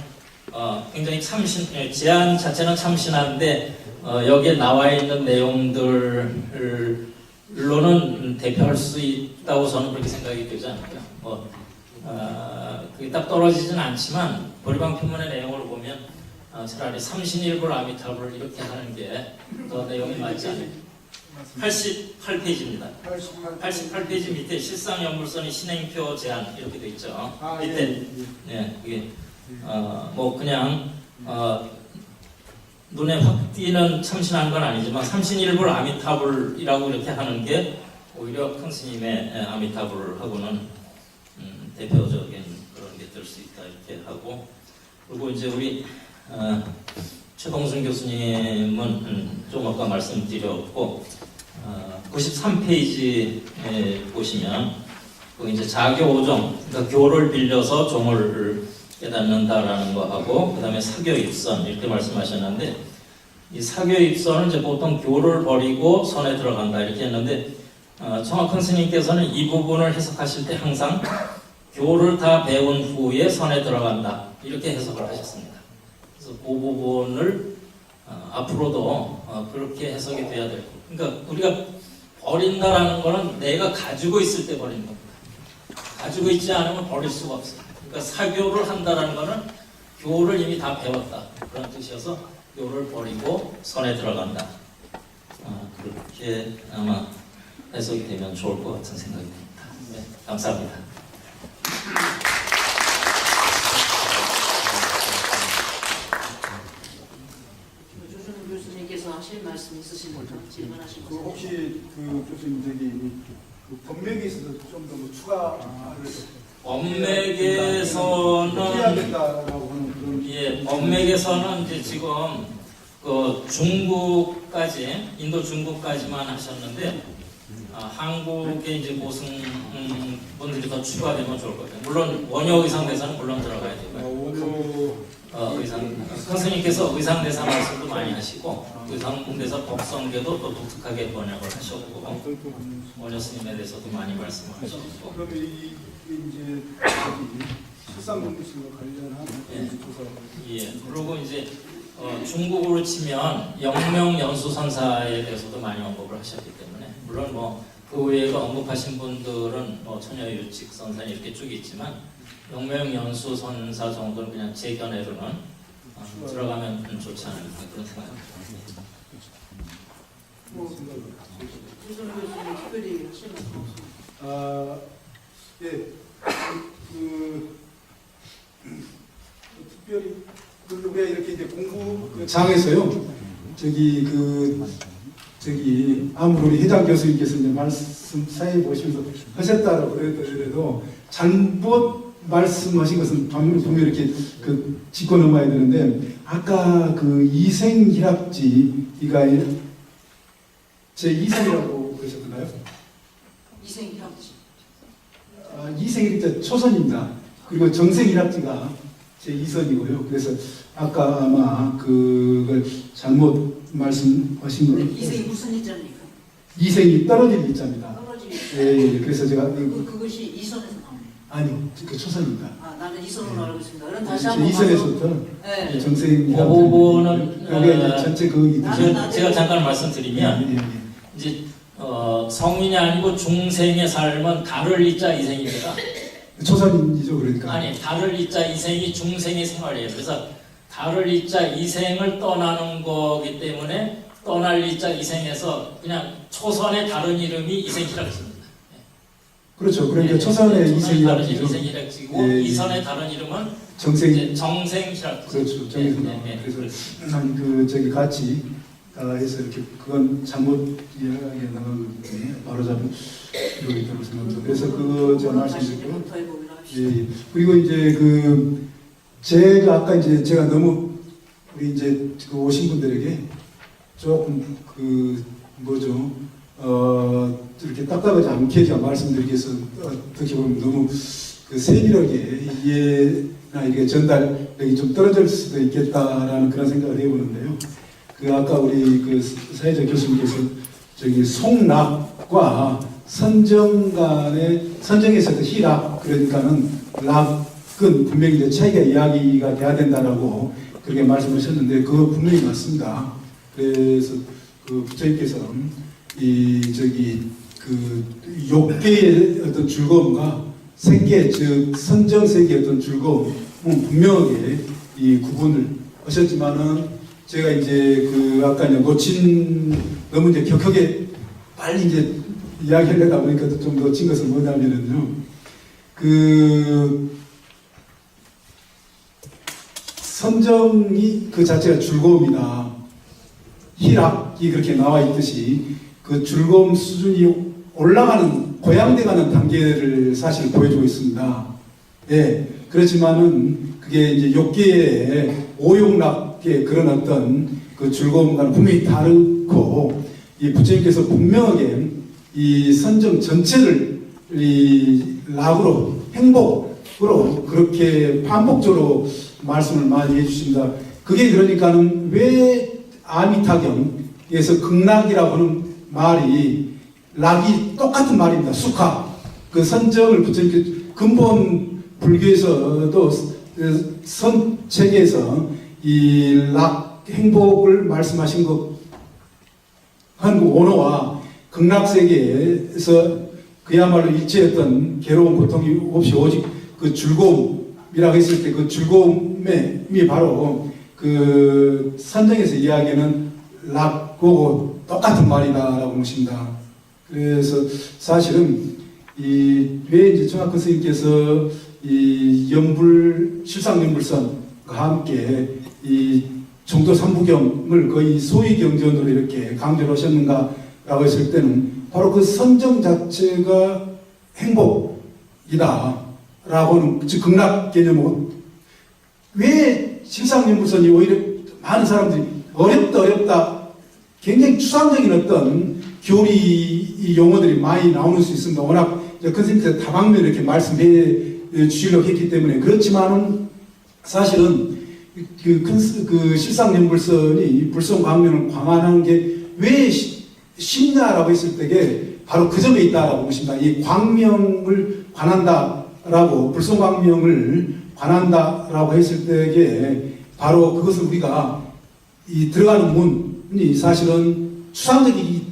B: 굉장히 제안 자체는 참신한데 여기에 나와 있는 내용들로는 대표할 수 있다고 저는 그렇게 생각이 되지 않고요. 그게 딱 떨어지진 않지만 보리방 표문의 내용을 보면 차라리 삼신일불 아미타불 이렇게 하는 게 더 내용이 맞지 않을까. 88페이지입니다. 88페이지 밑에 실상연불선의 신행표 제안 이렇게 돼 있죠. 밑에 이게 뭐 그냥 눈에 확 띄는 참신한 건 아니지만 삼신일불 아미타불이라고 이렇게 하는 게 오히려 큰 스님의 아미타불하고는 대표적인 그런 게 될 수 있다 이렇게 하고 그리고 이제 우리 최동순 교수님은 좀 아까 말씀드렸고 93페이지에 보시면 그 이제 자교 오종 그러니까 교를 빌려서 종을 깨닫는다라는 거 하고 그 다음에 사교 입선 이렇게 말씀하셨는데 이 사교 입선은 이제 보통 교를 버리고 선에 들어간다 이렇게 했는데 청학큰 스님께서는 이 부분을 해석하실 때 항상 교를 다 배운 후에 선에 들어간다 이렇게 해석을 하셨습니다. 그래서 그 부분을 앞으로도 그렇게 해석이 돼야 될 거고 그러니까 우리가 버린다라는 거는 내가 가지고 있을 때 버리는 겁니다. 가지고 있지 않으면 버릴 수가 없어요. 그러니까 사교를 한다라는 거는 교를 이미 다 배웠다 그런 뜻이어서 교를 버리고 선에 들어간다 그렇게 아마 해석이 되면 좋을 것 같은 생각이 듭니다. 네, 감사합니다.
A: 조준 교수님께서 하실 말씀 말씀 있으십니까? 질문하시고.
D: 그 혹시 그 교수님 그 법맥에 있어서 좀 더 뭐 추가를
B: 법맥에서는
D: 해야 된다라고 하는 그런
B: 예, 법맥에서는 이제 지금 그 중국까지 인도 중국까지만 하셨는데 한국의 이제 고승 분들이 더 추가되면 좋을 것 같아요. 물론 원효 의상대사는 물론 들어가야 되고요.
D: 원로
B: 의상 선생님께서 의상대사 말씀도 많이 하시고 의상대사 법성계도 또 독특하게 번역을 하셨고 원효 스님에 대해서도 많이 말씀하셨고.
D: 그러면 이제 저기 실상공부실과 관련한
B: 예.
D: 조사.
B: 예. 그리고 이제 중국으로 치면 영명 연수선사에 대해서도 많이 언급을 하셨기 때문에 물론 뭐 그 외에도 언급하신 분들은 뭐 처녀유칙 선사 이렇게 쭉 있지만 영명 연수선사 정도는 그냥 제 견해로는 들어가면 좋지 않을까 그런 생각입니다.
A: 뭐 조선 교수님 특별히 하실 말씀 없습니까?
D: 예. 특별히 우리가 이렇게 이제 공부 장에서요. 아무리 우리 회장 교수님께서 이제 말씀 사회 보시면서 하셨다고 그래도 잘못 말씀하신 것은 분명히 이렇게 짚고 넘어야 되는데 아까 이생희락지가 제 이생이라고 그러셨나요?
A: 이생희락지.
D: 이생일자 초선입니다. 그리고 정생일학지가 제 2선이고요. 그래서 아까 아마 그걸 잘못 말씀하신 거.
A: 이생이 무슨 이자입니까?
D: 이생이 떨어질 이자입니다.
A: 떨어지기.
D: 예. 그래서 제가
A: 그것이 이선에서 나옵니다.
D: 아니요, 그 초선입니다.
A: 나는 이선으로 알고 있습니다. 그럼 다시 한번
D: 2선에서부터
A: 네.
D: 정생이라고.
B: 그 부분은
D: 여기 이제 전체
B: 제가 잠깐 말씀드리면
D: 예.
B: 이제 성인이 아니고 중생의 삶은 달을 이자 이생입니다.
D: 초선이죠, 그러니까.
B: 아니 달을 이자 이생이 중생의 생활이에요. 그래서 달을 이자 이생을 떠나는 거기 때문에 떠날 이자 이생에서 그냥 초선의 다른 이름이 이생희락지입니다.
D: 그렇죠. 그러니까 초선의 이생이락지죠.
B: 이생희락지고
D: 예.
B: 이선의 다른 이름은 정생희락지.
D: 그렇죠. 정생희락. 그래서 같이 해서 이렇게 그건 잘못 이야기가 나간 거에 바로 잡을 필요가 있다고 생각합니다. 그래서 제가 말씀드렸고, 예. 그리고 이제 제가 아까 이제 제가 너무 우리 이제 오신 분들에게 조금 이렇게 딱딱하지 않게 제가 말씀드리기 위해서 어떻게 보면 너무 세밀하게 이해나 이게 전달력이 좀 떨어질 수도 있겠다라는 그런 생각을 해보는데요. 아까 우리 사회자 교수님께서 송락과 선정 간의 선정에서 희락 그러니까는 락은 분명히 이제 차이가 이야기가 돼야 된다라고 그렇게 말씀하셨는데 그거 분명히 맞습니다. 그래서 부처님께서는 욕계의 어떤 즐거움과 생계 즉 선정 세계의 어떤 즐거움은 분명하게 이 구분을 하셨지만은 제가 이제 아까 너무 이제 격하게 빨리 이제 이야기하려다 보니까 좀 놓친 것은 뭐냐면은요. 선정이 그 자체가 즐거움이다. 희락이 그렇게 나와 있듯이 그 즐거움 수준이 올라가는 고양돼가는 단계를 사실 보여주고 있습니다. 예. 그렇지만은 그게 이제 욕계의 오욕락의 그런 어떤 그 즐거움과는 분명히 다르고 이 부처님께서 분명하게 이 선정 전체를 이 락으로 행복으로 그렇게 반복적으로 말씀을 많이 해주신다. 그게 그러니까는 왜 아미타경에서 극락이라고 하는 말이 락이 똑같은 말입니다. 수카 그 선정을 부처님께 근본 불교에서도 선책에서 이 락 행복을 말씀하신 것 한국 언어와 극락세계에서 그야말로 일체였던 괴로운 고통이 없이 오직 그 즐거움이라고 했을 때 그 즐거움이 바로 그 선정에서 이야기하는 락하고 똑같은 말이다라고 보십니다. 그래서 사실은 왜 이제 정학근 선생님께서 이 실상연불선과 함께 이 정도 3부경을 거의 소위 경전으로 이렇게 강조를 하셨는가라고 했을 때는 바로 그 선정 자체가 행복이다라고는 즉 극락 개념은 왜 실상연불선이 오히려 많은 사람들이 어렵다 굉장히 추상적인 어떤 교리 용어들이 많이 나오는 수 있습니다. 워낙 큰 선생님께서 다방면을 이렇게 말씀해 주시려고 했기 때문에 그렇지만은 사실은 그 실상연불선이 불성광명을 광안한 게 왜 쉽냐라고 했을 때에 바로 그 점에 있다라고 보십니다. 이 광명을 관한다라고 불성광명을 관한다라고 했을 때에 바로 그것을 우리가 이 들어가는 문이 사실은 추상적이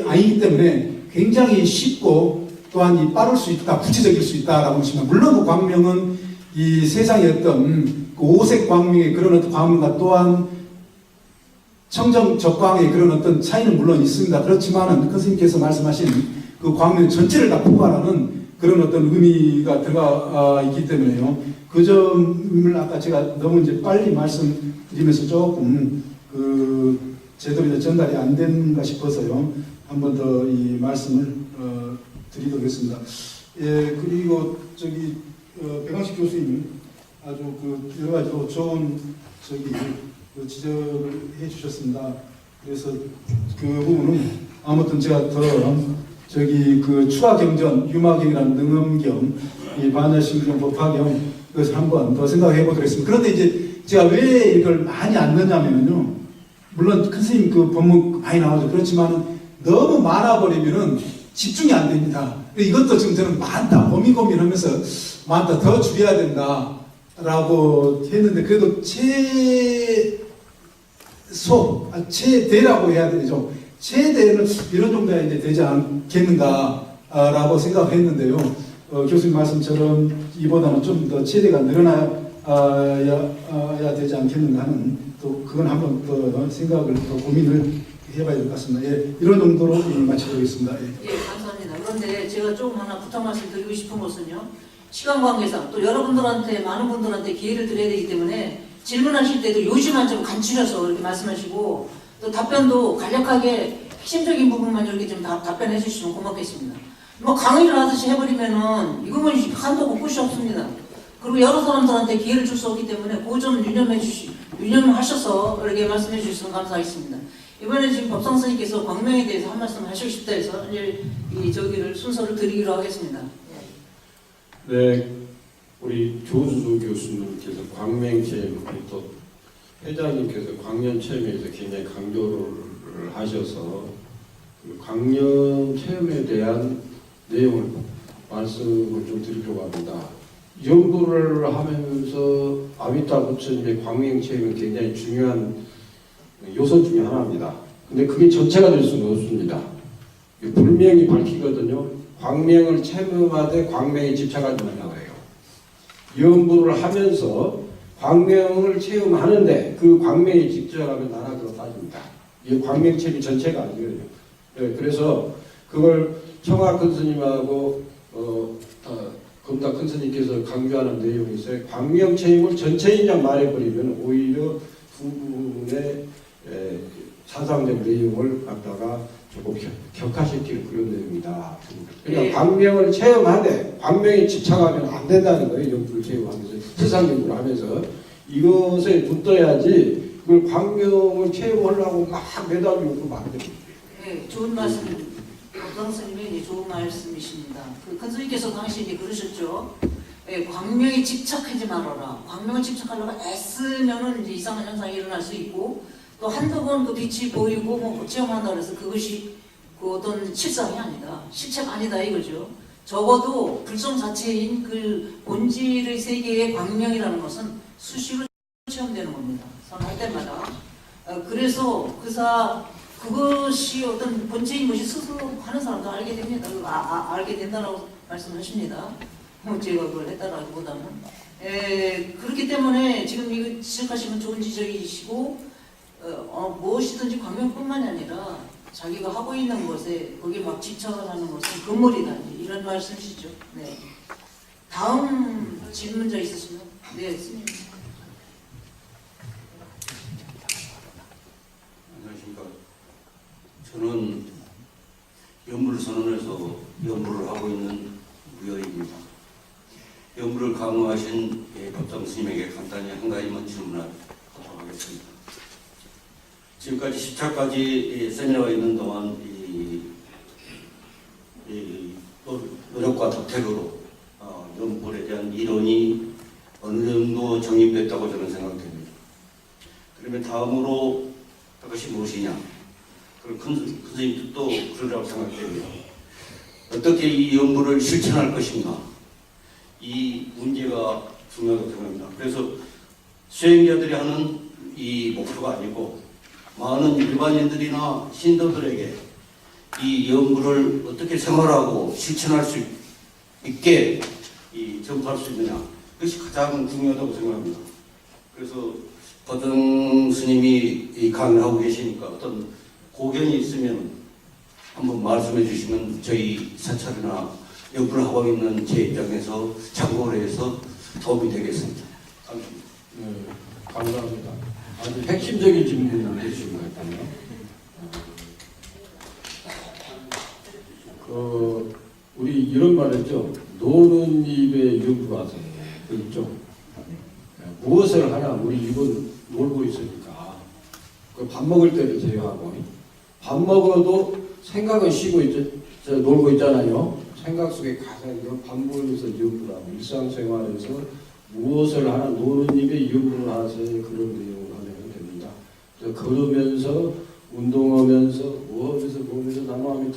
D: 아니기 때문에 굉장히 쉽고 또한 이 빠를 수 있다, 구체적일 수 있다라고 보십니다. 물론 그 광명은 이 세상의 어떤 그 오색 광명의 그런 어떤 광명과 또한 청정 적광의 그런 어떤 차이는 물론 있습니다. 그렇지만은 큰 스님께서 말씀하신 그 광명 전체를 다 포괄하는 그런 어떤 의미가 들어가 있기 때문에요. 그 점을 아까 제가 너무 이제 빨리 말씀드리면서 조금 제대로 이제 전달이 안 됐는가 싶어서요. 한 번 더 이 말씀을 드리도록 하겠습니다. 예, 그리고 백광식 교수님 아주 여러 가지로 좋은 지적을 해주셨습니다. 그래서 그 부분은 아무튼 제가 더 추가 경전, 유마경이라는 능엄경, 이 반야심경, 법화경 그것을 한번 더 생각해 보도록 했습니다. 그런데 이제 제가 왜 이걸 많이 안 넣냐면요. 물론 큰 스님 그 법문 많이 나오죠. 그렇지만 너무 많아버리면은 집중이 안 됩니다. 이것도 지금 저는 많다, 고민하면서 많다, 더 줄여야 된다라고 했는데 그래도 최대라고 해야 되죠. 최대는 이런 정도야 이제 되지 않겠는가라고 생각했는데요. 교수님 말씀처럼 이보다는 좀 더 최대가 늘어나야 되지 않겠는가 하는 또 그건 한번 더 생각을 더 고민을 해봐야 될 것 같습니다. 예, 이런 정도로 마치도록하겠습니다. 예.
A: 예, 감사합니다. 그런데 제가 조금 하나 부탁 말씀 드리고 싶은 것은요. 시간 관계상 또 여러분들한테 많은 분들한테 기회를 드려야 되기 때문에 질문하실 때도 요지만 좀 간추려서 이렇게 말씀하시고 또 답변도 간략하게 핵심적인 부분만 이렇게 좀 답변해 주시면 고맙겠습니다. 뭐 강의를 하듯이 해버리면은 이거는 한도 끝이 없습니다. 그리고 여러 사람들한테 기회를 줄 수 없기 때문에 그 점 유념하셔서 이렇게 말씀해 주시면 감사하겠습니다. 이번에 지금 법상스님께서 광명에 대해서 한 말씀 하시고 싶다 해서 이제 순서를 드리기로 하겠습니다.
C: 네, 우리 조수조 교수님께서 광명체험, 또 회장님께서 광명체험에서 굉장히 강조를 하셔서 그 광명체험에 대한 내용을 말씀을 좀 드리려고 합니다. 연구를 하면서 아미타 부처님의 광명체험은 굉장히 중요한 요소 중에 하나입니다. 근데 그게 전체가 될 수는 없습니다. 분명히 밝히거든요. 광명을 체험하되 광명에 집착하지 말라고 해요. 연구를 하면서 광명을 체험하는데 그 광명에 집착하면 나락으로 빠집니다. 이 광명 체험이 전체가 아니거든요. 네, 그래서 그걸 청하 큰 스님하고 검다 큰 스님께서 강조하는 내용이 있어요. 광명 체험을 전체인양 말해버리면 오히려 두 분의 사상적 내용을 갖다가 조금 격화시키는 그런 내용이다. 그러니까 광명을 체험하되 광명에 집착하면 안 된다는 거예요. 연구를 체험하면서 세상 연구를 하면서 이것에 붙어야지 그걸 광명을 체험하려고 막 매달리고 그러면 안 됩니다.
A: 네, 좋은 말씀, 법상 스님이 좋은 말씀이십니다. 그 큰 스님께서 당시 그러셨죠. 네, 광명에 집착하지 말아라. 광명을 집착하려고 애쓰면은 이제 이상한 현상이 일어날 수 있고 또 한두 번 그 빛이 보이고 뭐 체험한다 그래서 그것이 그 어떤 실상이 아니다. 실체가 아니다 이거죠. 적어도 불성 자체인 그 본질의 세계의 광명이라는 것은 수시로 체험되는 겁니다. 할 때마다. 그래서 그것이 어떤 본체인 것이 스스로 하는 사람도 알게 됩니다. 알게 된다라고 말씀하십니다. 제가 그걸 했다라기보다는. 그렇기 때문에 지금 이거 지적하시면 좋은 지적이시고 무엇이든지 광명뿐만이 아니라 자기가 하고 있는 것에 거기에 막 집착을 하는 것은 금물이다. 이런 말씀이시죠. 네. 다음 질문자 있으시면 네, 스님.
E: 저는 연불 선언에서 연불을 하고 있는 무여입니다. 연불을 강요하신 법장 스님에게 간단히 한 가지만 질문하도록 하겠습니다. 지금까지 10차까지 세미나가 있는 동안 노력과 덕택으로 연불에 대한 이론이 어느 정도 정립됐다고 저는 생각됩니다. 그러면 다음으로 할 것이 무엇이냐? 그럼 큰 선생님 또 그러라고 생각됩니다. 어떻게 이 연불을 실천할 것인가? 이 문제가 중요하다고 생각합니다. 그래서 수행자들이 하는 이 목표가 아니고 많은 일반인들이나 신도들에게 이 연불을 어떻게 생활하고 실천할 수 있게 전파할 수 있느냐, 그것이 가장 중요하다고 생각합니다. 그래서 법정 스님이 강의를 하고 계시니까 어떤 고견이 있으면 한번 말씀해 주시면 저희 사찰이나 연불을 하고 있는 제 입장에서 참고를 해서 도움이 되겠습니다. 감사합니다.
C: 네, 감사합니다. 아주 핵심적인 질문을 해주신 것 같아요. 우리 이런 말 했죠. 노는 입에 연불하세. 그렇죠. 무엇을 하나 우리 입은 놀고 있으니까 밥 먹을 때를 제외하고 밥 먹어도 생각은 쉬고 놀고 있잖아요. 생각 속에 가장 밥 먹으면서 연불하고 일상생활에서 무엇을 하나 노는 입에 연불을 하세. 그런 내용을 하면 됩니다. 걸으면서 운동하면서 무엇에서 보면서 나무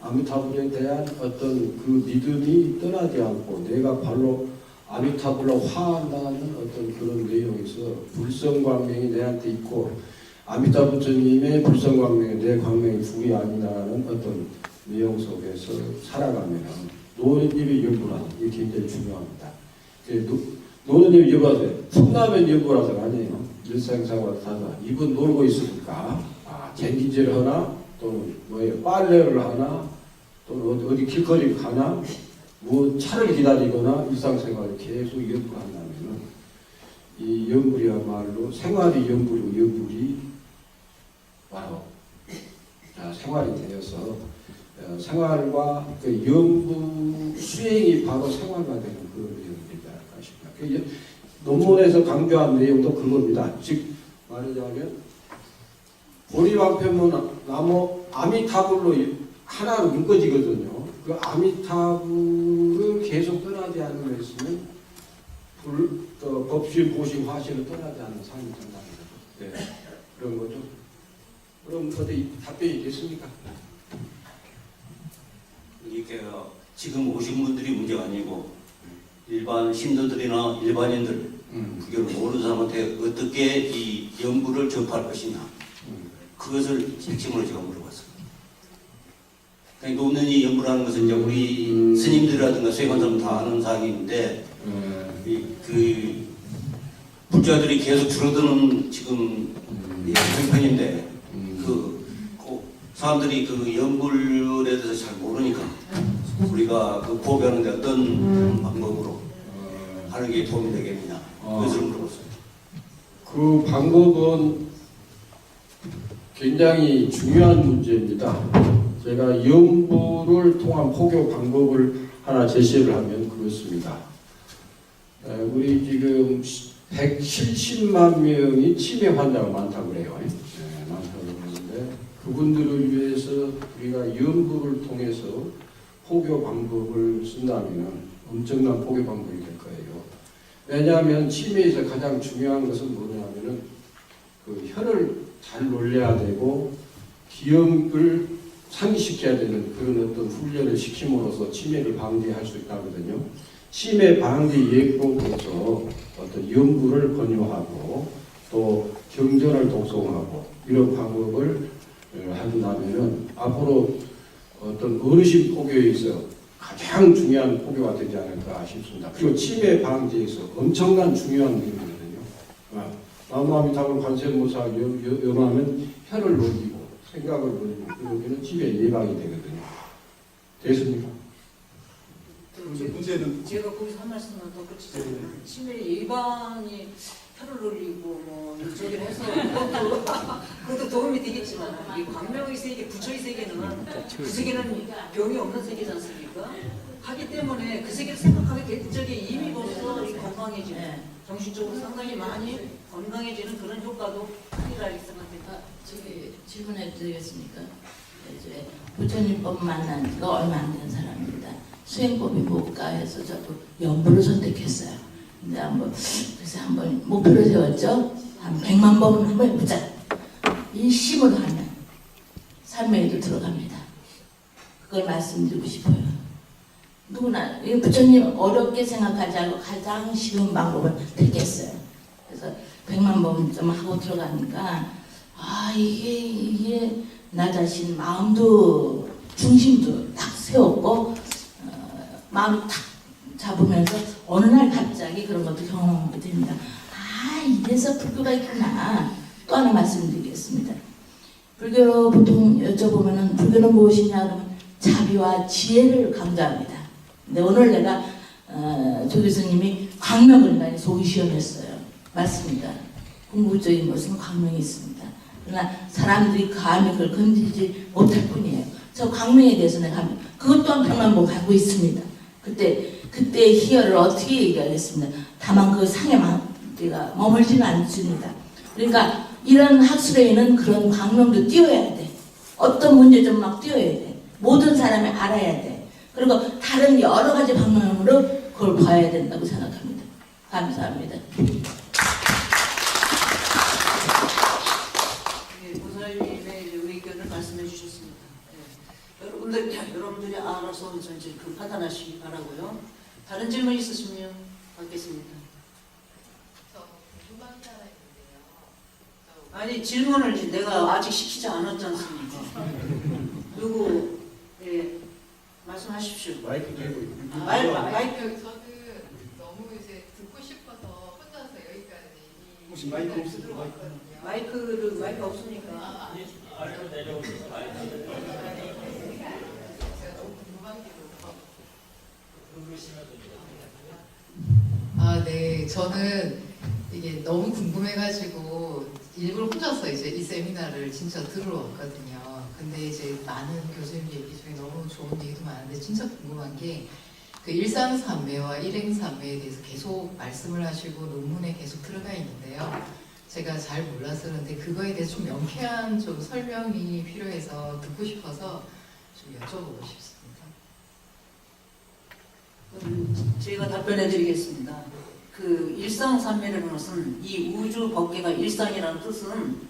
C: 아미타불에 대한 어떤 그 믿음이 떠나지 않고 내가 발로 아미타불로 화한다는 어떤 그런 내용에서 불성광명이 내한테 있고 아미타 부처님의 불성광명이 내 광명이 둘이 아니라는 어떤 내용 속에서 살아가면 노는 입이 연불하다. 이게 굉장히 중요합니다. 노는 입이 연불하세요. 틈나면 연불하세요. 아니에요. 일상생활 하다 입은 놀고 있으니까 쟁기질 하나 또는 빨래를 하나 또는 어디 길거리 가나 차를 기다리거나 일상생활을 계속 연불한다면 이 연불이야말로 생활이 연불이 바로 생활이 되어서 생활과 그 연불 수행이 바로 생활가 되는 그런 내용이지 않을까 싶습니다. 논문에서 강조한 내용도 그겁니다. 즉 말하자면 보리방편문 나무 아미타불로 하나로 묶어지거든요. 그 아미타불을 계속 떠나지 않으면 있으면 법실, 보시, 화실을 떠나지 않는 삶이 된다는 거죠. 네, 그런 거죠. 그럼 어디 답변이 됐습니까?
E: 이게 지금 오신 분들이 문제가 아니고 일반 신도들이나 일반인들 그걸 모르는 사람한테 어떻게 이 연불을 접할 것이냐 그것을 핵심으로 제가 물어봤습니다. 그러니까 노는이 연불하는 것은 이제 우리 스님들이라든가 수행한 사람 다 아는 사항인데 그 불자들이 계속 줄어드는 지금 형편인데 그 사람들이 그 연불에 대해서 잘 모르니까 우리가 그 보호하는데 어떤 방법으로 하는 게 도움이 되겠느냐 그것을 물어봤습니다.
C: 그 방법은 굉장히 중요한 문제입니다. 제가 연불을 통한 포교 방법을 하나 제시를 하면 그렇습니다. 우리 지금 170만 명이 치매 환자가 많다고 그래요. 많다고 그러는데 그분들을 위해서 우리가 연불을 통해서 포교 방법을 쓴다면 엄청난 포교 방법이 될 거예요. 왜냐하면 치매에서 가장 중요한 것은 뭐냐면은 그 혀를 잘 놀려야 되고 기억을 상기시켜야 되는 그런 어떤 훈련을 시킴으로써 치매를 방지할 수 있다거든요. 치매 방지 예법에서 어떤 연불을 권유하고 또 경전을 독송하고 이런 방법을 한다면은 앞으로 어떤 어르신 포교에서 가장 중요한 포교가 되지 않을까 싶습니다. 그리고 치매 방지에서 엄청난 중요한 일이거든요. 나무아미타불 관세음보살 염하면 혀를 놀리고 생각을 놀리고 여기는 치매 예방이 되거든요. 됐습니까?
D: 문제는
A: 제가 거기서 한 말씀만 더 붙이자면 치매 예방이 혀를 올리고 뭐 저기를 해서 그것도 도움이 되겠지만 이 광명의 세계, 부처의 세계는 그 세계는 병이 없는 세계지 않습니까? 하기 때문에 그 세계를 생각하게 될 적에 이미 벌써 이 건강해지는 정신적으로 상당히 많이 건강해지는 그런 효과도 크리라고 생각합니다.
F: 저기 질문해 드리겠습니까? 이제 부처님법 만난 지가 얼마 안 된 사람입니다. 수행법이 뭘까 해서 저도 연부를 선택했어요. 근데 그래서 한번 목표를 세웠죠. 한 100만 법은 한번 해보자. 일심으로 하면 삶에도 들어갑니다. 그걸 말씀드리고 싶어요. 누구나 부처님 어렵게 생각하지 않고 가장 쉬운 방법을 택했어요. 그래서 100만 번 좀 하고 들어가니까 이게 나 자신 마음도 중심도 딱 세웠고 마음을 탁 잡으면서 어느 날 갑자기 그런 것도 경험하게 됩니다. 이래서 불교가 있구나. 또 하나 말씀드리겠습니다. 불교 보통 여쭤보면은 불교는 무엇이냐 그러면 자비와 지혜를 강조합니다. 근데 오늘 내가 조 교수님이 광명을 속이 시원했어요. 맞습니다. 궁극적인 것은 광명이 있습니다. 그러나 사람들이 감히 그걸 건지지 못할 뿐이에요. 저 광명에 대해서 내가 그것 또한 100만 번 갖고 있습니다. 그때 희열을 어떻게 얘기하겠습니다. 다만 그 상에 우리가 머물지는 않습니다. 그러니까 이런 학술에는 그런 광명도 띄워야 돼. 어떤 문제점 막 띄워야 돼. 모든 사람이 알아야 돼. 그리고 다른 여러 가지 방면으로 그걸 봐야 된다고 생각합니다. 감사합니다.
A: 보살님의 의견을 말씀해 주셨습니다. 여러분들이 알아서 이제 그 판단하시기 바라고요. 다른 질문 있으시면 받겠습니다.
G: 저 궁금한 게 하나 있는데요.
A: 아니 질문을 내가 아직 시키지 않았지 않습니까? 누구 말씀하십시오.
C: 마이크 들고
A: 마이크.
G: 저는 너무 이제 듣고 싶어서 혼자서 여기까지
D: 혹시 마이크 없으세요?
A: 마이크 없으니까.
B: 아래로 내려오셔서 마이크
G: 제가 너무 궁금한 게
B: 누르시면 됩니다.
G: 네. 저는 이게 너무 궁금해가지고 일부러 혼자서 이제 이 세미나를 진짜 들으러 왔거든요. 근데 이제 많은 교수님 얘기 중에 너무 좋은 얘기도 많은데 진짜 궁금한 게 그 일상삼매와 일행삼매에 대해서 계속 말씀을 하시고 논문에 계속 들어가 있는데요. 제가 잘 몰라서 그런데 그거에 대해서 좀 명쾌한 좀 설명이 필요해서 듣고 싶어서 좀 여쭤보고 싶습니다.
A: 제가 답변해 드리겠습니다. 그 일상삼매라는 것은 이 우주 법계가 일상이라는 뜻은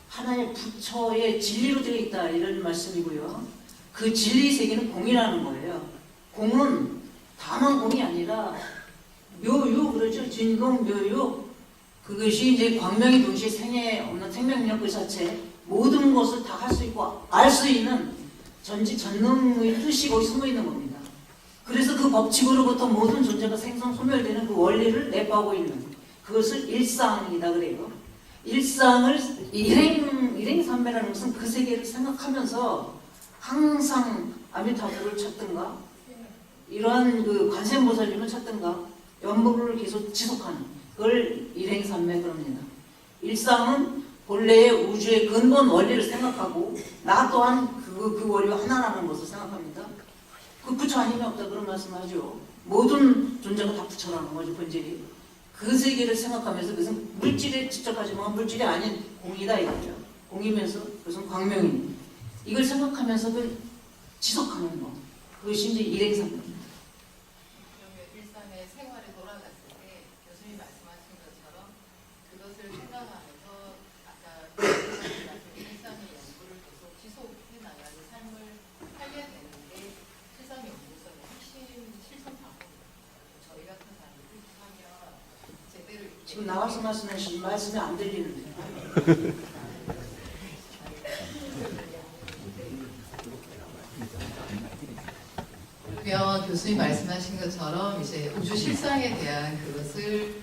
A: 하나의 부처의 진리로 되어 있다 이런 말씀이고요. 그 진리 세계는 공이라는 거예요. 공은 다만 공이 아니라 묘유 그러죠. 진공 묘유. 그것이 이제 광명이 동시에 생에 없는 생명력 그 자체 모든 것을 다 할 수 있고 알 수 있는 전지전능의 뜻이 거기 숨어 있는 겁니다. 그래서 그 법칙으로부터 모든 존재가 생성 소멸되는 그 원리를 내포하고 있는 그것을 일상이다 그래요. 일상을 일행삼매라는 것은 그 세계를 생각하면서 항상 아미타불을 찾든가 이러한 그 관세음보살님을 찾든가 연보를 계속 지속하는 그걸 일행삼매 그럽니다. 일상은 본래의 우주의 근본 원리를 생각하고 나 또한 그 원리와 하나라는 것을 생각합니다. 그 부처 아니면 없다 그런 말씀하죠. 모든 존재가 다 부처라는 거죠. 본질이. 그 세계를 생각하면서 그것은 물질에 집착하지만 물질이 아닌 공이다 이거죠. 공이면서 그것은 광명인 이걸 생각하면서 그 지속하는 거 그것이 이제 일행삼매입니다.
G: 그러면 일상의 생활에 돌아갔을 때 교수님이 말씀하신 것처럼 그것을 생각하면서 아까 일상의 연구를 계속 지속해 나가는 삶을 살려야 되는데 실상 연구소의 핵심 실천 방법입니다. 저희 같은 사람이 그렇게 하면 제대로
A: 지금 나와서 말씀하신 말씀이 안 들리는데.
G: 그러면 교수님 말씀하신 것처럼 이제 우주 실상에 대한 그것을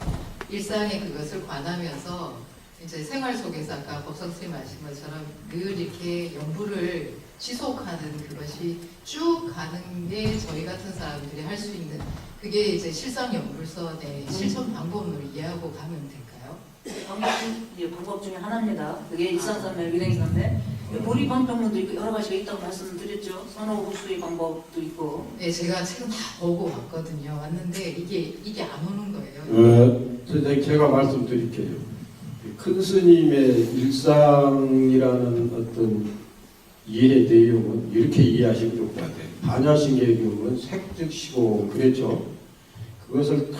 G: 일상의 그것을 관하면서 이제 생활 속에서 아까 법성 선생님 말씀 것처럼 늘 이렇게 연구를 지속하는 그것이 쭉 가는 게 저희 같은 사람들이 할 수 있는 그게 이제 실상 연구서의 실천 방법으로 이해하고 가면 될까요?
A: 방법 중에 하나입니다. 그게 일상산매, 위생산매. 보리방편문도 있고 여러 가지가 있다고 말씀드렸죠. 선호 후수의 방법도 있고.
G: 네, 제가 책은 다 보고 왔거든요. 왔는데 이게 안 오는 거예요.
C: 선생님 제가 말씀드릴게요. 큰 스님의 일상이라는 어떤 이해 내용은 이렇게 이해하시면 좋을 것 같아요. 반야신계경은 색즉시공 그랬죠. 그것을 다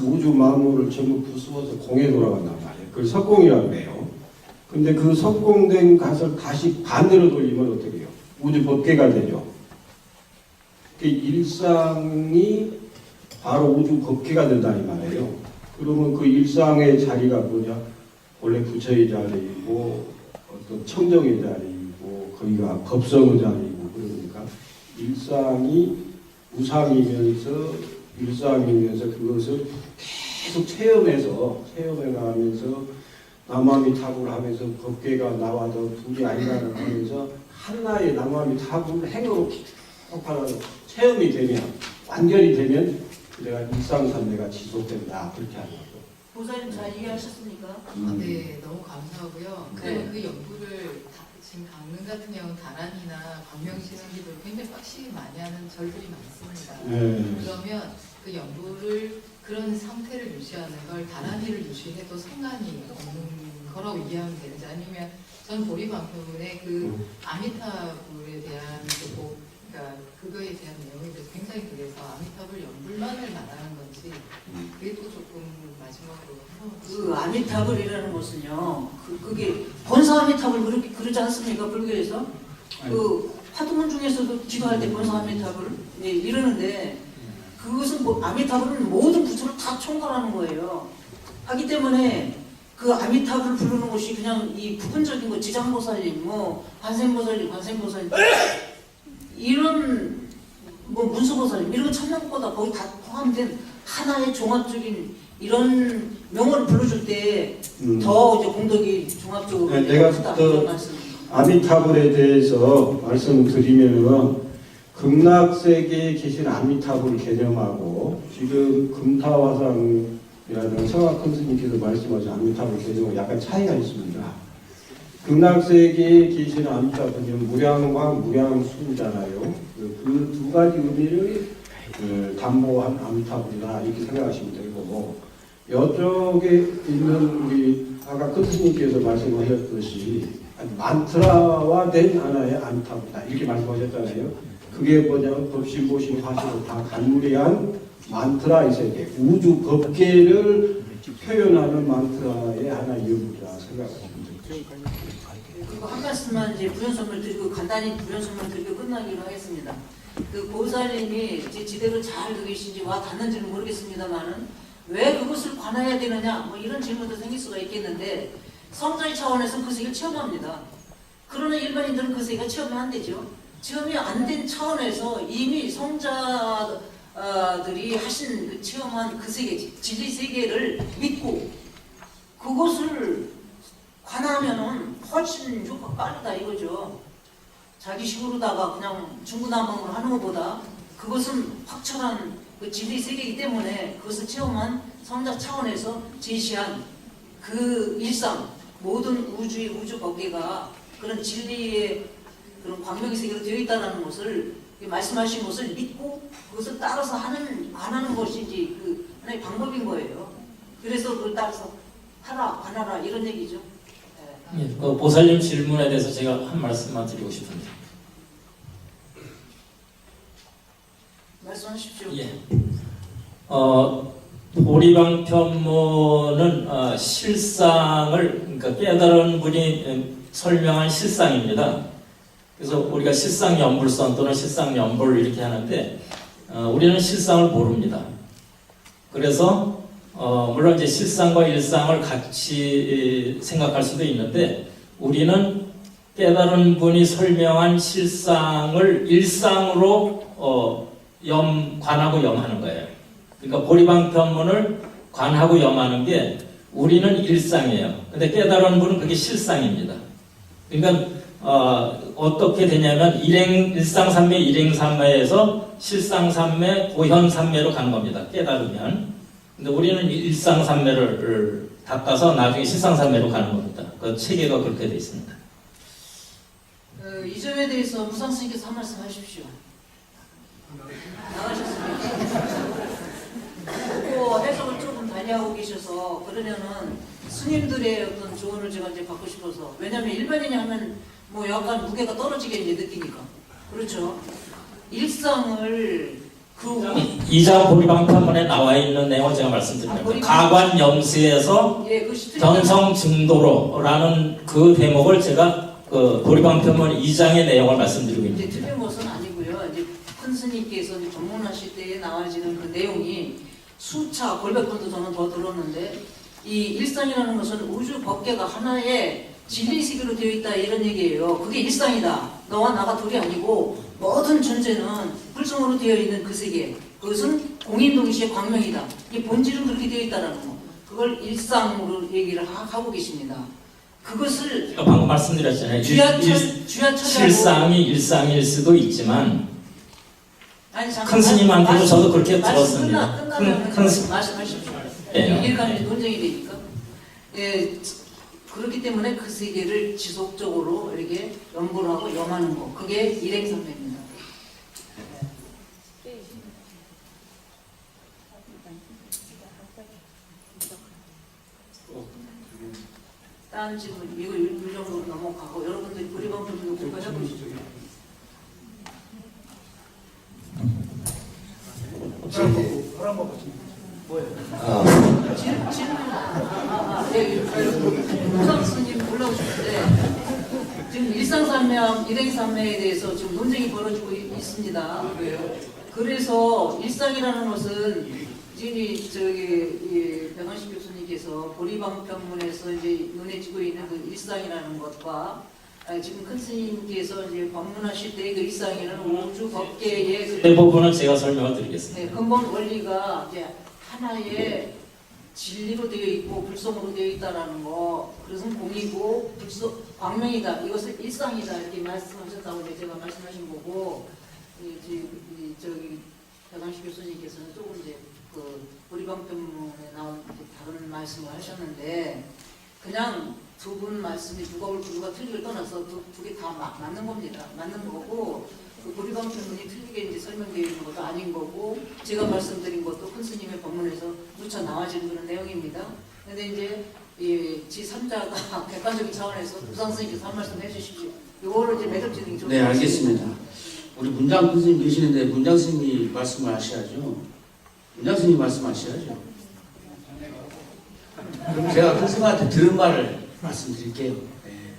C: 우주 만물을 전부 부수어서 공에 돌아간단 말이에요. 그걸 석공이라고 해요. 근데 그 석공된 것을 다시 반대로 돌리면 어떻게 해요? 우주 법계가 되죠. 그 일상이 바로 우주 법계가 된다는 말이에요. 그러면 그 일상의 자리가 뭐냐? 원래 부처의 자리이고 어떤 청정의 자리이고 거기가 법성의 자리이고 그러니까 일상이 우상이면서 일상이면서 그것을 계속 체험해가면서 남아미타불 하면서 법계가 나와도 둘이 아니라는 하면서 하나의 남아미타불 행으로 폭발하는 체험이 되면 완결이 되면 내가 일상산매가 지속된다 그렇게 하는 거죠.
A: 보살님 잘 이해하셨습니까?
G: 네, 너무 감사하고요. 그리고 그 연구를 지금 강릉 같은 경우는 다란이나 광명신앙기도 굉장히 빡시게 많이 하는 절들이 많습니다. 그러면 그 연구를 그런 상태를 유지하는 걸 다란이를 유지해도 상관이 없는 거라고 이해하면 되는지 아니면 전 보리방편문의 그 아미타불에 대한 그러니까 그거에 대한 내용이 굉장히 그래서 아미타불 연불만을 말하는 건지 그게 또 조금 마지막으로
A: 그 아미타불이라는 것은요, 그게 본사 아미타불 그러지 않습니까? 불교에서 그 화두문 중에서도 기도할 때 본사 아미타불 이러는데 그것은 아미타불은 모든 부처를 다 총괄하는 거예요. 하기 때문에 그 아미타불을 부르는 것이 그냥 이 부분적인 거 지장보살님, 관세음보살님, 이런 문수보살님 이런 거 찾는 것보다 거기 다 포함된 하나의 종합적인 이런 명호를 불러줄 때 더 이제 공덕이 종합적으로
C: 내가
A: 크다
C: 또
A: 이런 말씀.
C: 아미타불에 대해서 말씀드리면은 극락세계에 계신 아미타불 개념하고 지금 금타화상이라는 성악큰 스님께서 말씀하신 아미타불 개념은 약간 차이가 있습니다. 극락세계에 계신 아미타불은 무량광, 무량수잖아요. 그 두 가지 의미를 담보한 아미타불이다 이렇게 생각하시면 되고 이쪽에 있는 우리 아까 큰 스님께서 말씀하셨듯이 만트라화된 하나의 아미타불이다 이렇게 말씀하셨잖아요. 그게 뭐냐면 법신보신 화신을 다 간무리한 만트라의 세계, 우주 법계를 표현하는 만트라의 하나의 일부라 생각하시면 됩니다.
A: 그리고 한 말씀만 이제 부연설명 드리고 간단히 부연설명 드리고 끝나기로 하겠습니다. 그 보살님이 제 지대로 잘 듣고 계신지 와 닿는지는 모르겠습니다만은 왜 그것을 관해야 되느냐 이런 질문도 생길 수가 있겠는데 성자의 차원에서는 그 세계를 체험합니다. 그러나 일반인들은 그 세계가 체험이 안 되죠. 체험이 안 된 차원에서 이미 성자들이 하신 그 체험한 그 세계, 진리 세계를 믿고 그것을 관하면은 훨씬 효과가 빠르다 이거죠. 자기 식으로다가 그냥 중구난방으로 하는 것보다 그것은 확철한 그 진리 세계이기 때문에 그것을 체험한 성자 차원에서 제시한 그 일상, 모든 우주의 우주 법계가 그런 진리의 그런 광명의 세계로 되어 있다는 것을 말씀하신 것을 믿고 그것을 따라서 안 하는 것이 이제 그 하나의 방법인 거예요. 그래서 그걸 따라서 하라, 안 하라 이런 얘기죠.
B: 예, 그 보살님 질문에 대해서 제가 한 말씀만 드리고 싶은데.
A: 말씀하십시오.
B: 예. 보리방편문은 실상을 그러니까 깨달은 분이 설명한 실상입니다. 그래서 우리가 실상연불선 또는 실상연불 이렇게 하는데 우리는 실상을 모릅니다. 그래서 물론 이제 실상과 일상을 같이 생각할 수도 있는데 우리는 깨달은 분이 설명한 실상을 일상으로 관하고 염하는 거예요. 그러니까 보리방편문을 관하고 염하는 게 우리는 일상이에요. 근데 깨달은 분은 그게 실상입니다. 그러니까 어떻게 되냐면 일상삼매, 일행삼매에서 실상삼매, 고현삼매로 가는 겁니다. 깨달으면. 근데 우리는 일상삼매를 닦아서 나중에 실상산매로 가는 겁니다. 그 체계가 그렇게 되어 있습니다.
A: 이 점에 대해서 무상 스님께서 한 말씀 하십시오. 나가셨습니까? 그 해석을 조금 달리하고 계셔서 그러면은 스님들의 어떤 조언을 제가 이제 받고 싶어서, 왜냐하면 일반인이 하면 뭐 약간 무게가 떨어지게 이제 느끼니까. 그렇죠. 일상을
B: 이자 보리방편문에 나와 있는 내용을 제가 말씀드립니다. 가관 영시에서
A: 예, 그
B: 견성 증도로라는 그 대목을 제가 그 보리방편문 2장의 내용을 말씀드리고
A: 이제
B: 있습니다.
A: 틀린 것은 아니고요. 이제 큰 스님께서 이제 법문하실 때에 나와지는 그 내용이 수차 골백 번도 저는 더 들었는데, 이 일상이라는 것은 우주 법계가 하나의 진리 세계로 되어 있다 이런 얘기예요. 그게 일상이다. 너와 나가 둘이 아니고 모든 존재는 불성으로 되어 있는 그 세계. 그것은 공인동시에 광명이다. 이 본질은 그렇게 되어 있다라는 거. 그걸 일상으로 얘기를 하고 계십니다. 그것을
B: 제가 방금 말씀드렸잖아요.
A: 주야처자로
B: 실상이 일상일 수도 있지만
A: 아니,
B: 큰 스님한테도 저도 그렇게 들었습니다.
A: 끝나면
B: 큰 스님.
A: 말씀하십시오.
B: 예.
A: 이게 간에 논쟁이 되니까. 예, 그렇기 때문에 그 세계를 지속적으로 이렇게 연구를 하고 염하는 거. 그게 일행선배입니다. 다음 질문, 이거 이 정도로 넘어가고 여러분들이 보리방편도 공부해 보시죠. 무상 스님 올라오셨는데 지금 일상산명, 일행산매에 대해서 지금 논쟁이 벌어지고 있습니다. 그래서 일상이라는 것은 저기 백원식 교수님께서 보리방편문에서 이제 눈에 띄고 있는 그 일상이라는 것과 지금 큰 스님께서 이제 방문하실 때 그 일상이라는 우주 법계의 그
B: 대부분은 제가 설명을 드리겠습니다.
A: 네, 근본 원리가 이제 하나의 진리로 되어 있고 불성으로 되어 있다라는 거, 그것은 공이고 광명이다. 이것을 일상이다 이렇게 말씀하셨다고 이제 제가 말씀하신 거고, 저기 백완식 교수님께서는 조금 이제 그 보리방편문에 나온 다른 말씀을 하셨는데, 그냥 두 분 말씀이 누가 옳고 누가 틀리를 떠나서 두 개 다 맞는 겁니다. 맞는 거고, 그 보리방편문이 틀리게 이제 설명되어 있는 것도 아닌 거고, 제가 말씀드린 것도 큰 스님의 법문에서 누차 나와지는 그런 내용입니다. 근데 이제 이 제3자가 객관적인 차원에서 무상 스님께서 한 말씀 해주십시오. 이거를 이제 매듭지는 게 좀.
H: 네, 알겠습니다. 우리 문장 스님 계시는데 문장 스님이 말씀을 하셔야죠. 문장 스님 말씀하셔야죠. 그럼 제가 큰 스님한테 들은 말을 말씀드릴게요. 네.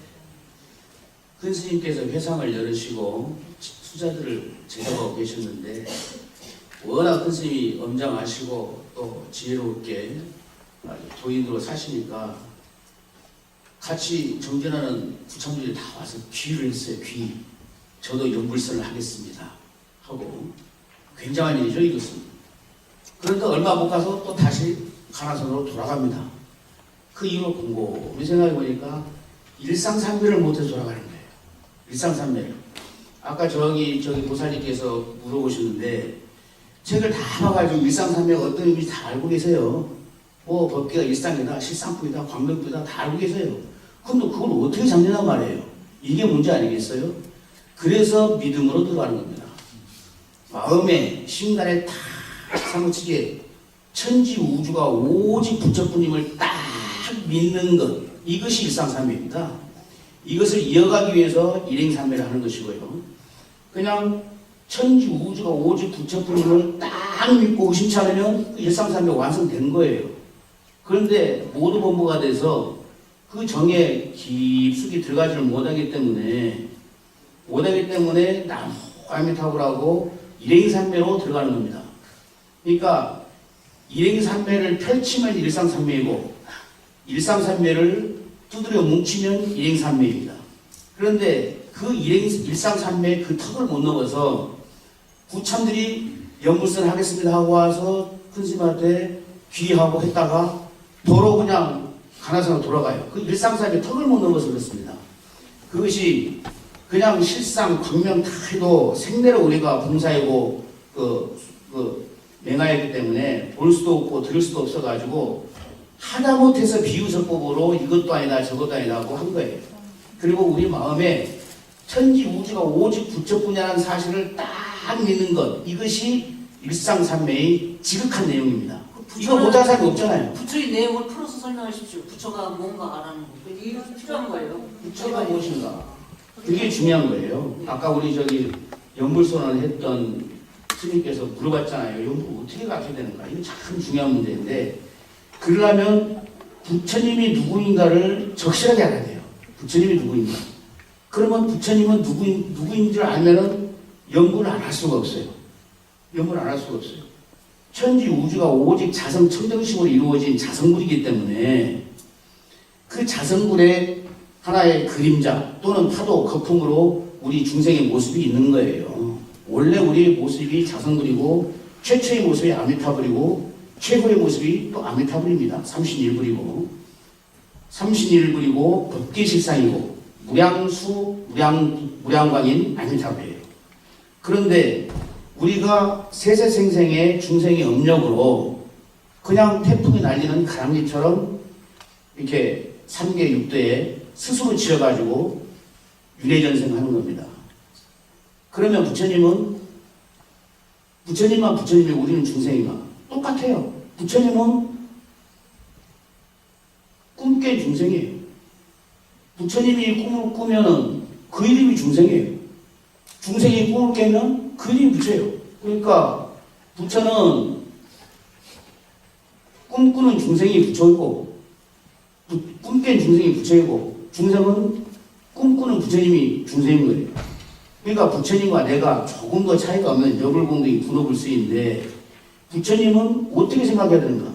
H: 큰 스님께서 회상을 열으시고 수자들을 제자하고 계셨는데, 워낙 큰 스님이 엄장하시고 또 지혜롭게 도인으로 사시니까 같이 정진하는 부참들이 다 와서 귀를 했어요. 귀. 저도 연불선을 하겠습니다 하고. 굉장한 일이죠, 이것은. 그런데 얼마 못 가서 또 다시 가나선으로 돌아갑니다. 그 이후로 곰곰이 생각해 보니까 일상산매를 못해서 돌아가는 거예요. 일상산매를. 아까 저기 보살님께서 물어보셨는데, 책을 다 봐가지고 일상산매가 어떤 의미인지 다 알고 계세요. 뭐 법계가 일상이다, 실상품이다, 광명부이다 다 알고 계세요. 근데 그걸 어떻게 잡느냐 말이에요. 이게 문제 아니겠어요? 그래서 믿음으로 들어가는 겁니다. 마음에 심간에 딱 사무치게 천지 우주가 오직 부처뿐임을 딱 믿는 것, 이것이 일상산매입니다. 이것을 이어가기 위해서 일행산매를 하는 것이고요. 그냥 천지 우주가 오직 부처뿐임을 딱 믿고 의심치 않으면 그 일상산매가 완성된 거예요. 그런데 모두 본부가 돼서 그 정에 깊숙이 들어가지를 못하기 때문에 남화미타불하고 일행산매로 들어가는 겁니다. 그러니까 일행산매를 펼치면 일상산매이고, 일상산매를 두드려 뭉치면 일행산매입니다. 그런데 그 일상산매의 그 턱을 못 넘어서 부참들이 연불선 하겠습니다 하고 와서 큰 스님한테 귀하고 했다가 도로 그냥 가나선으로 돌아가요. 그 일상산매의 턱을 못 넘어서 그렇습니다. 그것이 그냥 실상 광명 다 해도 생대로 우리가 봉사이고 맹하였기 때문에 볼 수도 없고 들을 수도 없어가지고 하다못해서 비유서법으로 이것도 아니다 저것도 아니다 하고 한 거예요. 그리고 우리 마음에 천지 우주가 오직 부처뿐이라는 사실을 딱 믿는 것, 이것이 일상산매의 지극한 내용입니다. 이거 못하는 사람이 없잖아요.
A: 부처의 내용을 풀어서 설명하십시오. 부처가 뭔가 알아는 거. 이게 필요한 거예요.
H: 부처가 무엇인가? 그게 중요한 거예요. 아까 우리 저기 연불선언을 했던 스님께서 물어봤잖아요. 연불 어떻게 갖게 되는가? 이거 참 중요한 문제인데, 그러려면 부처님이 누구인가를 적실하게 알아야 돼요. 부처님이 누구인가? 그러면 부처님은 누구인 줄 알면은 연구를 안 할 수가 없어요. 연구를 안 할 수가 없어요. 천지 우주가 오직 자성 청정심으로 이루어진 자성굴이기 때문에 그 자성굴의 하나의 그림자 또는 파도, 거품으로 우리 중생의 모습이 있는 거예요. 원래 우리 모습이 자성굴이고 최초의 모습이 아미타불이고 최고의 모습이 또 아미타불입니다. 삼신일불이고 법계실상이고 무량광인 아미타불이에요. 그런데 우리가 세세생생의 중생의 업력으로 그냥 태풍이 날리는 가랑비처럼 이렇게 3계 6대에 스스로 지어가지고 윤회전생하는 겁니다. 그러면 부처님만 부처님이 우리는 중생이가 똑같아요. 부처님은 꿈깬 중생이에요. 부처님이 꿈을 꾸면은 그 이름이 중생이에요. 중생이 꿈을 깨면 그 이름이 부처예요. 그러니까 부처는 꿈꾸는 중생이 부처이고 꿈깬 중생이 부처이고 중생은 꿈꾸는 부처님이 중생인 거예요. 그러니까 부처님과 내가 조금 더 차이가 없는 여불공동이 분업을수인데 부처님은 어떻게 생각해야 되는가?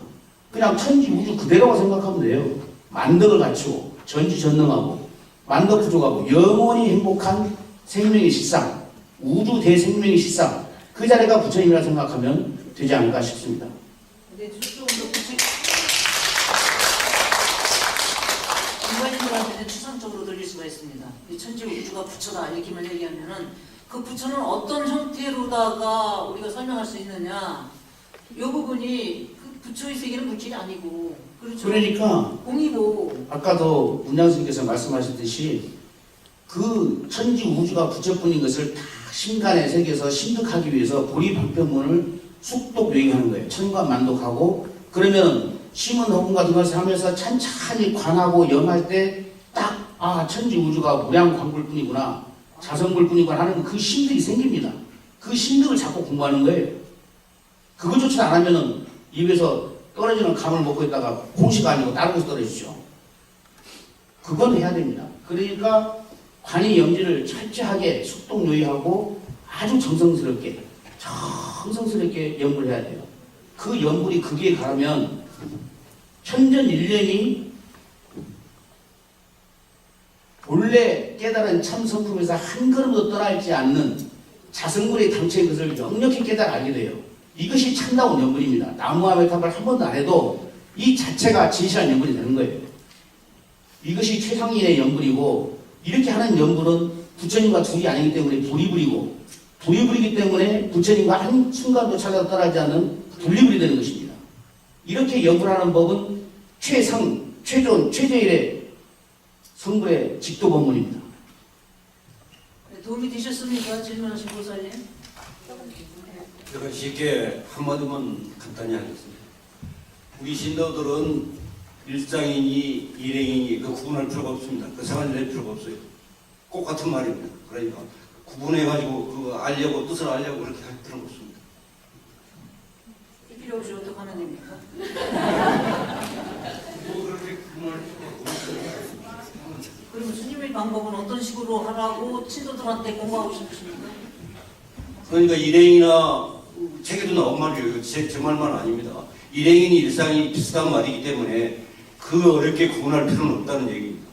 H: 그냥 천지 우주 그대로가 생각하면 돼요. 만덕을 갖추고 전지전능하고 만덕 부족하고 영원히 행복한 생명의 실상, 우주 대생명의 실상, 그 자리가 부처님이라 생각하면 되지 않을까 싶습니다.
A: 네, 조금 더 일반인들한테는 추상적으로 들릴 수가 있습니다. 이 천지 우주가 부처다 이렇게만 얘기하면은 그 부처는 어떤 형태로다가 우리가 설명할 수 있느냐? 이 부분이 그 부처의 세계는 물질이 아니고, 그렇죠?
H: 그러니까
A: 공이고.
H: 아까도 문양스님께서 말씀하셨듯이 그 천지 우주가 부처뿐인 것을 다 신간의 세계에서 심득하기 위해서 보리방편문을 숙독 요행하는 거예요. 천관만독하고 그러면 심은허공 같은 것을 하면서 찬찬히 관하고 염할 때 딱 천지 우주가 무량광불뿐이구나 자성불뿐이구나 하는 그 심득이 생깁니다. 그 심득을 자꾸 공부하는 거예요. 그것조차 안 하면은 입에서 떨어지는 감을 먹고 있다가 공시가 아니고 다른 곳에 떨어지죠. 그건 해야 됩니다. 그러니까 관이 염지를 철저하게 숙독요의하고 아주 정성스럽게 연불해야 돼요. 그 연불이 거기에 가면 천전일념이 본래 깨달은 참성품에서 한 걸음도 떠나있지 않는 자성불의 당체인 것을 명확히 깨달아 알게 돼요. 이것이 참다운 연불입니다. 나무아메탑을 한 번도 안 해도 이 자체가 진실한 연불이 되는 거예요. 이것이 최상위의 연불이고 이렇게 하는 연불은 부처님과 둘이 아니기 때문에 불이불이기 때문에 부처님과 한 순간도 차이가 떠나지 않는 분리불이 되는 것입니다. 이렇게 연불하는 법은 최저일의 성불의 직도법문입니다.
A: 네, 도움이 되셨습니까? 질문하신 보살님.
E: 제가 쉽게 한마디만 간단히 하겠습니다. 우리 신도들은 일상이니 일행이니 그 구분할 필요가 없습니다. 그 상을 낼 필요가 없어요. 똑같은 말입니다. 그러니까 구분해가지고 그거 알려고 뜻을 알려고 그렇게 할 필요는 없습니다.
A: 필요 없이 어떻게 하면 됩니까?
E: 뭐 그렇게 구분할 필요가 없습니다.
A: 그럼 스님의 방법은 어떤 식으로 하라고 친도들한테 공부하고 싶으십니까?
E: 그러니까 일행이나 책에도 나온 말이에요. 제 말만 아닙니다. 일행이니 일상이 비슷한 말이기 때문에 그 어렵게 구분할 필요는 없다는 얘기입니다.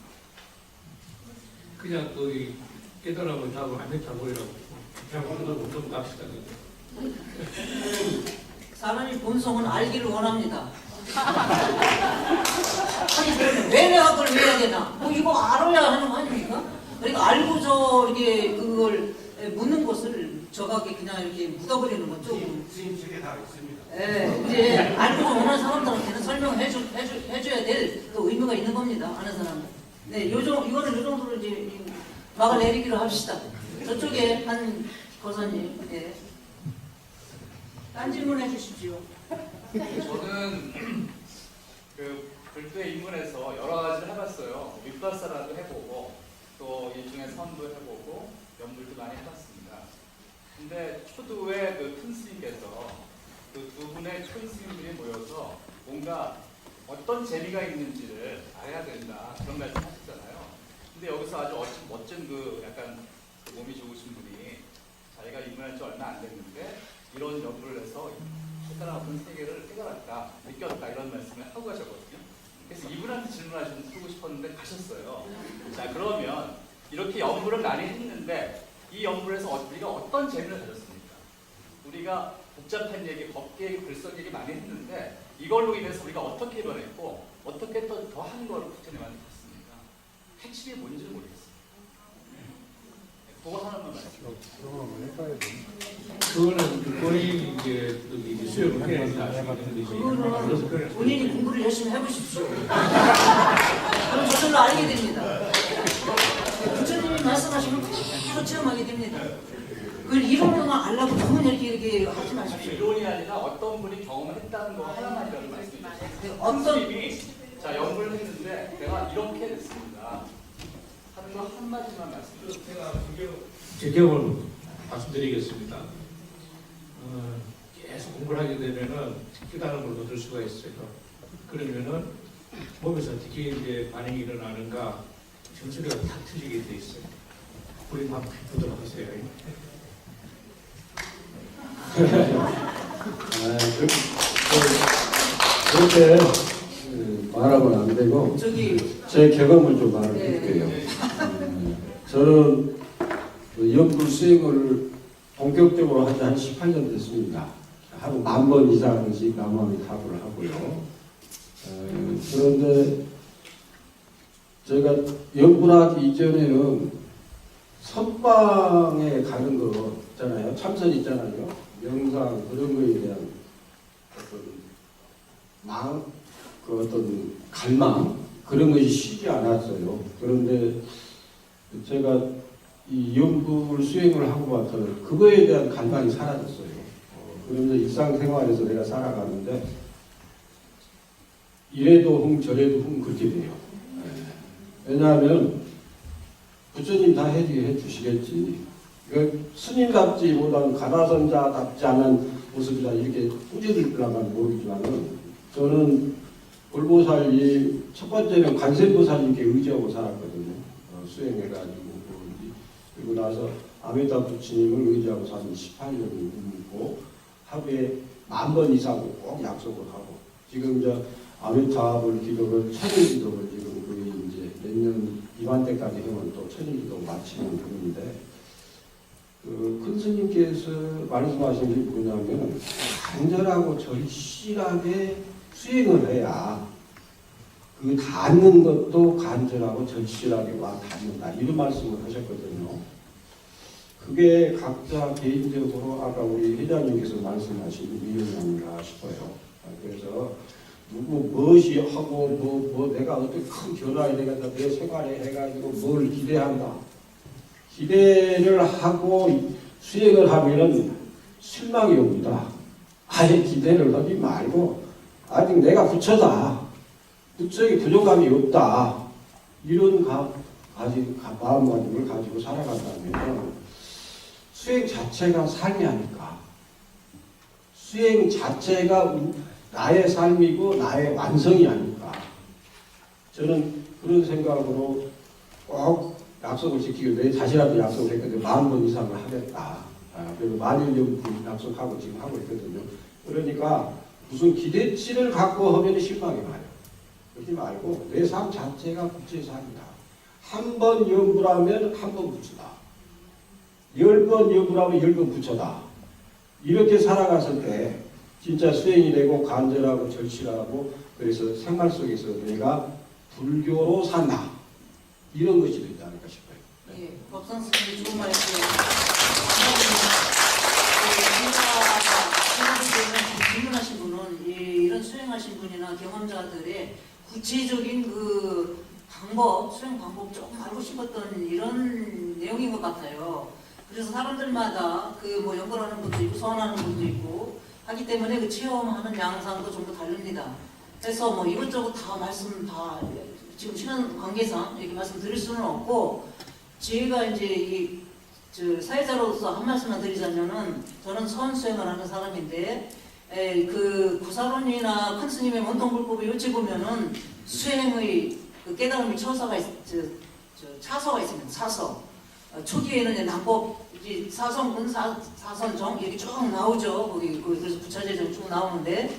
I: 그냥 거기 깨달아고 자고 아메타보이라고 그냥 좀 갑시다.
A: 사람이 본성은 알기를 원합니다. 아니 그러면 왜 그걸 해야 되나? 뭐 이거 알아야 하는 거 아닙니까? 그러니까 알고서 이렇게 그걸 묻는 것을 저각에 그냥 이렇게 묻어버리는 건 조금.
C: 스님 측에 다 있습니다.
A: 예, 이제 알고 원하는 사람들한테는 설명을 해줘야 될 또 의무가 있는 겁니다. 아는 사람은. 네, 이거는 요 정도로 이제 막을 내리기로 합시다. 저쪽에 한 거사님, 예. 딴 질문 해주십시오.
J: 저는 그 별도에 입문해서 여러 가지를 해봤어요. 윗발사라도 해보고 또 일종의 선도 해보고 연불도 많이 해봤습니다. 근데 초두에 그 큰 스님께서 그 두 분의 큰 스님들이 모여서 뭔가 어떤 재미가 있는지를 알아야 된다 그런 말씀 하셨잖아요. 근데 여기서 아주 멋진 그 약간 그 몸이 좋으신 분이 자기가 입문한 지 얼마 안 됐는데 이런 연구를 해서 색다른 어떤 세계를 깨달았다, 느꼈다 이런 말씀을 하고 가셨거든요. 그래서 이분한테 질문하고 싶었는데 가셨어요. 자, 그러면 이렇게 연구를 많이 했는데 이 연구에서 우리가 어떤 재미를 가졌습니까? 우리가 복잡한 얘기, 법계, 글쓰기 얘기 많이 했는데 이걸로 인해서 우리가 어떻게 변했고 어떻게 또 더 한 거를 부처님한테 갔습니까? 핵심이 뭔지를 모르겠어요. 그거 하나만 말씀해주세요.
I: 그거는 본인이 이제 수업을 해야
A: 그거는 본인이 공부를 열심히 해보십시오. 그럼 저절로 알게 됩니다. 부처님이 말씀하시면 그대로 체험하게 됩니다. 그걸 이론으로만 알라고 너무 이렇게 하지 마십시오.
J: 이론이 아니라 어떤 분이 경험을 했다는 거 하나만이라도 말씀해 주세요.
A: 어떤
J: 스님이 자 연구를 했는데 내가 이렇게 됐습니다 하는 거 한마디만 말씀해 주세요.
I: 제가 제 경험을 말씀드리겠습니다. 계속 공부를 하게 되면은 깨달음을 얻을 수가 있어요. 그러면은 몸에서 어떻게 이제 반응이 일어나는가 정수리가 탁 트지게 돼 있어요. 우리 한번 보도록 하세요.
C: 그렇게 말하면 안 되고 제 경험을 좀 말해드릴게요. 저는 연불 수행을 본격적으로 한 지 한 18년 됐습니다. 하루 10,000번 이상씩 남아미 탑을 하고요. 그런데 제가 연불하기 이전에는 선방에 가는 거 있잖아요. 참선 있잖아요. 명상 그런 거에 대한 어떤 갈망 그런 것이 쉬지 않았어요. 그런데 제가 이 연불 수행을 하고 나서 그거에 대한 갈망이 사라졌어요. 그러면서 일상생활에서 내가 살아가는데 이래도 흥 저래도 흥 그렇게 돼요. 왜냐하면 부처님 다 해주시겠지. 스님답지 못한 가나선자답지 않은 모습이라 이렇게 꾸짖으려면 모르지만은 저는 불보살님 첫 번째는 관세음보살님께 의지하고 살았거든요. 수행해가지고 그리고 나서 아메다 부처님을 의지하고 산 18년이 넘고 하루에 10,000번 이상 꼭 약속을 하고 지금 이제 아메타불 기도를 천일기도를 지금 거의 이제 내년 이맘때까지 하면 또 천일기도 마치는 중인데 큰 스님께서 말씀하신 게 뭐냐면 간절하고 절실하게 수행을 해야 그 닿는 것도 간절하고 절실하게 와 닿는다 이런 말씀을 하셨거든요. 그게 각자 개인적으로 아까 우리 회장님께서 말씀하신 이유가 아닌가 싶어요. 그래서 누구 무엇이 하고 뭐 내가 어떻게 큰 변화에 내가 내 생활에 해가지고 뭘 기대한다. 기대를 하고 수행을 하면은 실망이 옵니다. 아예 기대를 하지 말고 아직 내가 부처다. 부처의 부족함이 없다. 이런 마음가짐을 가지고 살아간다면 수행 자체가 삶이 아닐까. 수행 자체가 나의 삶이고 나의 완성이 아닐까. 저는 그런 생각으로 꼭 약속을 지키고 내 자신한테 약속을 했거든요. 10,000번 이상을 하겠다. 그리고 만일연불 약속하고 지금 하고 있거든요. 그러니까 무슨 기대치를 갖고 하면 실망이 와요. 그러지 말고 내 삶 자체가 부처의 삶이다. 한 번 연불하면 한 번 부처다. 10번 연불하면 10번 부처다. 이렇게 살아갔을 때 진짜 수행이 되고 간절하고 절실하고 그래서 생활 속에서 내가 불교로 산다. 이런 것이 되지 않을까 싶어요.
A: 예, 법상 스님이 좋은 말씀을 수행하신 분이나 경험자들의 구체적인 그 방법, 수행 방법 조금 알고 싶었던 이런 내용인 것 같아요. 그래서 사람들마다 그 뭐 연구하는 분도 있고 소원하는 분도 있고 하기 때문에 그 체험하는 양상도 좀 더 다릅니다. 그래서 뭐 이것저것 다 말씀 다 지금 시간 관계상 이렇게 말씀드릴 수는 없고 제가 이제 저 사회자로서 한 말씀만 드리자면은 저는 선 수행을 하는 사람인데 그 구사론이나 큰 스님의 원통불법을 요체 보면은 수행의 그 깨달음의 처서가 차서가 있습니다. 차서 초기에는 이제 낭법 사성분 사선정 이렇게 쭉 나오죠. 거기 그래서 부차제정 쭉 나오는데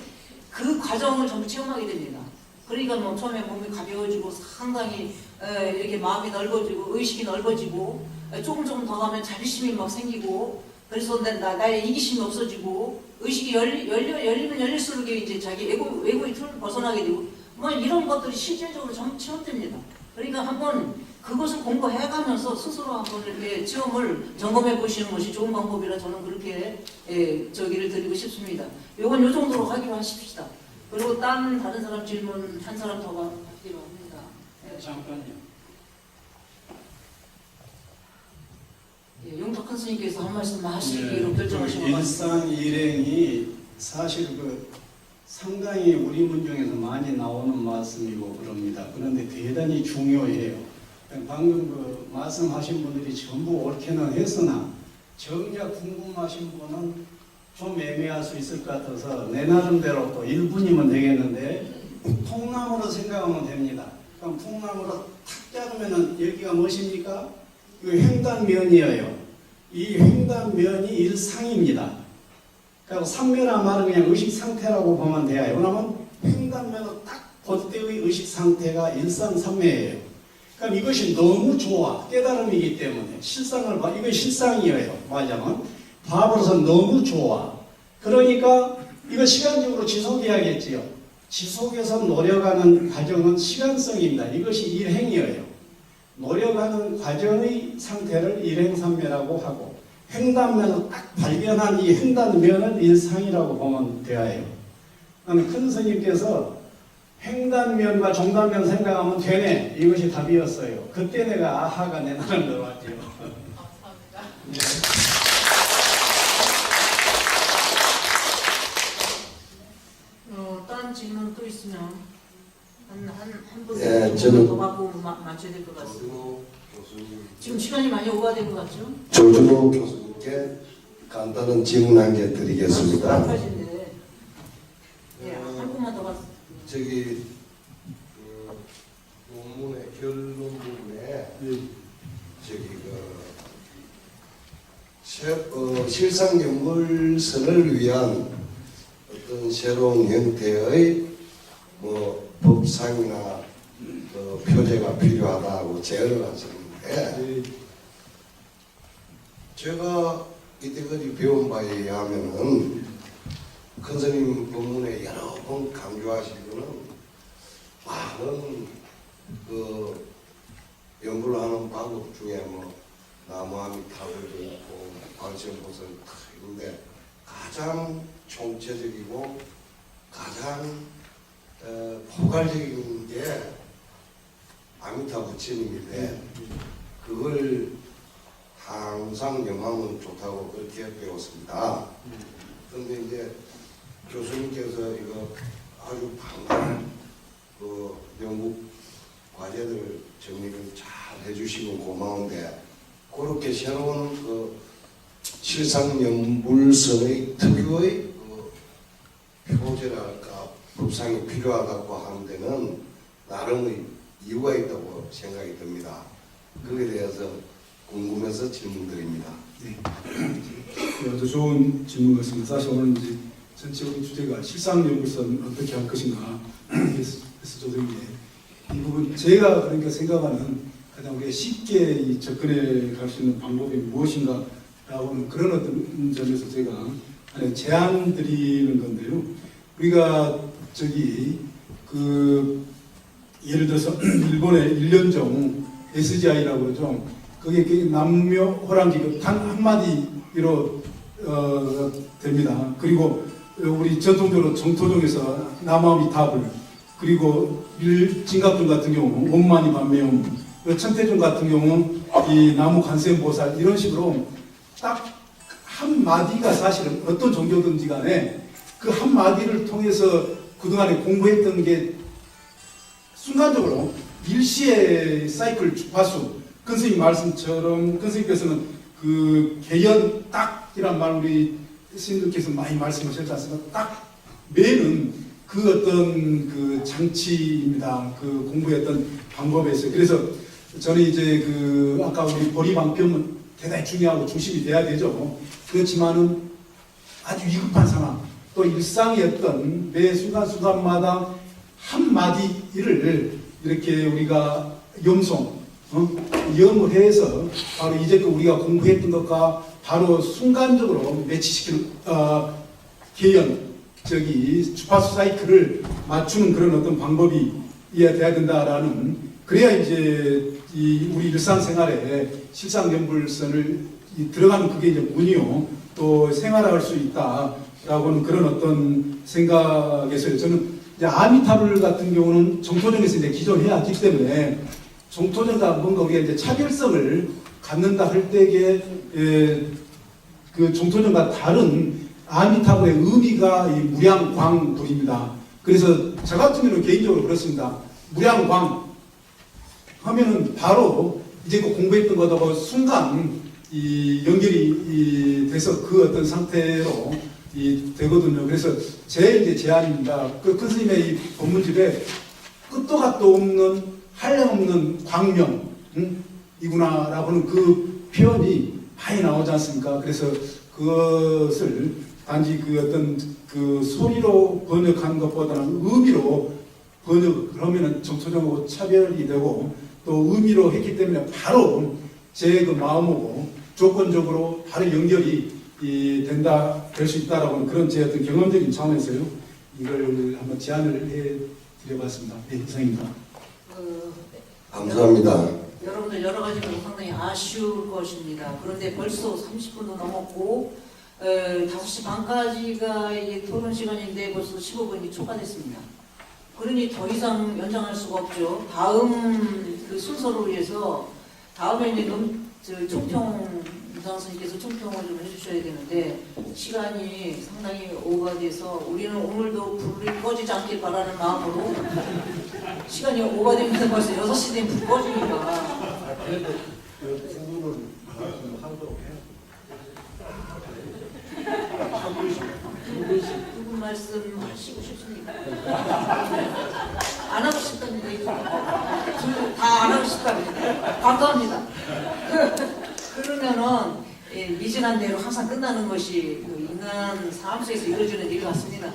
A: 그 과정을 전부 체험하게 됩니다. 그러니까 뭐 처음에 몸이 가벼워지고 상당히 이렇게 마음이 넓어지고 의식이 넓어지고 조금 더 가면 자비심이 막 생기고 그래서 나의 이기심이 없어지고 의식이 열리면 열릴수록 이제 자기 외고의 틀을 벗어나게 되고 뭐 이런 것들이 실질적으로 전부 체험됩니다. 그러니까 한번 그것을 공부해가면서 스스로 한번 이렇게 체험을 점검해 보시는 것이 좋은 방법이라 저는 그렇게 저기를 드리고 싶습니다. 요건 요 정도로 하기로 하십시다. 그리고 다른 사람 질문 한 사람 더 받기로 합니다.
C: 잠깐요.
A: 용탁 큰 스님께서 한 말씀 하시기로 결정하신 것 같습니다.
K: 일상 일행이 사실 그 상당히 우리 문중에서 많이 나오는 말씀이고 그럽니다. 그런데 대단히 중요해요. 방금 그 말씀하신 분들이 전부 옳게는 했으나 정작 궁금하신 분은 좀 애매할 수 있을 것 같아서 내 나름대로 또 1분이면 되겠는데 통나무로 생각하면 됩니다. 그럼 통나무로 탁 자르면은 여기가 무엇입니까? 이 횡단면이에요. 이 횡단면이 일상입니다. 그리고 삼면한 말은 그냥 의식 상태라고 보면 돼요. 왜냐하면 횡단면으로 딱 볼 때의 의식 상태가 일상삼매예요. 그럼 이것이 너무 좋아. 깨달음이기 때문에 실상을 봐. 이건 실상이에요. 말하자면 바보로서 너무 좋아. 그러니까 이거 시간적으로 지속해야겠지요. 지속해서 노력하는 과정은 시간성입니다. 이것이 일행이에요. 노력하는 과정의 상태를 일행삼매라고 하고 횡단면을 딱 발견한 이 횡단면을 일상이라고 보면 돼요. 큰 스님께서 횡단면과 종단면 생각하면 되네. 이것이 답이었어요. 그때 내가 아하가 내 나름대로 왔죠.
G: 감사합니다.
A: 다른 질문 또 있으면 한분
L: 예,
A: 정도 더 받고 맞춰야 될 것 같습니다.
L: 조준호 교수님,
A: 지금 시간이 많이 오버된 것 같죠?
L: 조준호 교수님께 간단한 질문 한 개 드리겠습니다.
A: 마찬가지인데, 한 분만 더 받습니다.
L: 저기 그 논문의 결론 부분에 저기 그 실상 연물선을 위한 어떤 새로운 형태의 뭐 법상이나 그 표제가 필요하다고 제언을 하셨는데 제가 이때까지 배운 바에 의하면은 큰 스님 법문에 여러 번 강조하시고는 많은 그 연구를 하는 방법 중에 뭐 나무아미타불도 있고 관세음보살 있는데 가장 총체적이고 가장 포괄적인 게 아미타 부처님인데 그걸 항상 영하면 좋다고 그렇게 배웠습니다. 그런데 이제 교수님께서 이거 아주 방대한 그 연구 과제들 정리를 잘 해주시고 고마운데 그렇게 새로운 그 실상연물선의 특유의 그 표제랄까 법상이 필요하다고 하는 데는 나름의 이유가 있다고 생각이 듭니다. 그에 대해서 궁금해서 질문드립니다.
D: 네. 아주 좋은 질문 같습니다. 사실 오늘 이제 전체적인 주제가 실상연물선 어떻게 할 것인가 해서 저도 이제 이 부분 제가 그러니까 생각하는 가장 우리가 쉽게 접근해 갈 수 있는 방법이 무엇인가라고는 그런 어떤 점에서 제가 제안 드리는 건데요. 우리가 저기 그 예를 들어서 일본의 1년종 SGI라고 그러죠. 그게 남묘 호랑기급 단 한마디로 됩니다. 그리고 우리 전통적으로 정토종에서 나무아미타불, 그리고 밀진갑종 같은 경우는 원만이 반매음, 천태종 같은 경우는 이 나무 관세음보살, 이런 식으로 딱 한 마디가 사실은 어떤 종교든지 간에 그 한 마디를 통해서 그동안에 공부했던 게 순간적으로 일시의 사이클 주파수, 근스님 말씀처럼 근스님께서는 그 개연 딱이란 말 우리 스님들께서 많이 말씀하셨지 않습니까? 딱 매는 그 어떤 그 장치입니다. 그 공부의 어떤 방법에서. 그래서 저는 이제 그 아까 우리 보리방편은 대단히 중요하고 중심이 돼야 되죠. 그렇지만은 아주 위급한 상황, 또 일상의 어떤 매 순간순간마다 한마디를 이렇게 우리가 염을 해서 바로 이제껏 우리가 공부했던 것과 바로 순간적으로 매치시키는 개연, 주파수 사이클을 맞추는 그런 어떤 방법이 돼야 된다라는, 그래야 이제 우리 일상생활에 실상연불선을 들어가는 그게 이제 문이요, 또 생활할 수 있다라고는 그런 어떤 생각에서 저는 이제 아미타불 같은 경우는 정토정에서 이제 기존에 해왔기 때문에 정토정과 뭔가 우리가 이제 차별성을 갖는다 할 때에 그 정토정과 다른 아미타불의 의미가 이 무량광불입니다. 그래서 저 같은 경우는 개인적으로 그렇습니다. 무량광 하면은 바로 이제 그 공부했던 것하고 순간 이 연결이 돼서 그 어떤 상태로 되거든요. 그래서 제 이제 제안입니다. 그 큰 스님의 이 법문집에 끝도 갓도 없는 한량없는 광명 이구나라고는 그 표현이 많이 나오지 않습니까? 그래서 그것을 단지 그 어떤 그 소리로 번역한 것보다는 의미로 번역을 하면은 정토정하고 차별이 되고 또 의미로 했기 때문에 바로 제 그 마음하고 조건적으로 바로 연결이 될 수 있다라고는 그런 제 어떤 경험적인 차원에서요. 이걸 한번 제안을 해드려봤습니다. 네, 이상입니다.
L: 감사합니다.
A: 여러분들 여러 가지로 상당히 아쉬울 것입니다. 그런데 벌써 30분도 넘었고 5시 반까지가 이게 토론 시간인데 벌써 15분이 초과됐습니다. 그러니 더 이상 연장할 수가 없죠. 다음 그 순서로 위해서 다음에 이제 총평 이상스님께서 총평을 좀 해주셔야 되는데 시간이 상당히 오버가 돼서 우리는 오늘도 불이 꺼지지 않길 바라는 마음으로 시간이 오버됩니다. 벌써 6시 되면 불 꺼지니까.
C: 그래도 그 부분은 하도록 해요.
A: 누구 말씀 하시고 싶습니까? 안 하고 싶다는 얘기 다안 하고 싶답니다. 감사합니다. 그러면은 미진한 대로 항상 끝나는 것이 그 인간 삶 속에서 이루어지는 일 같습니다.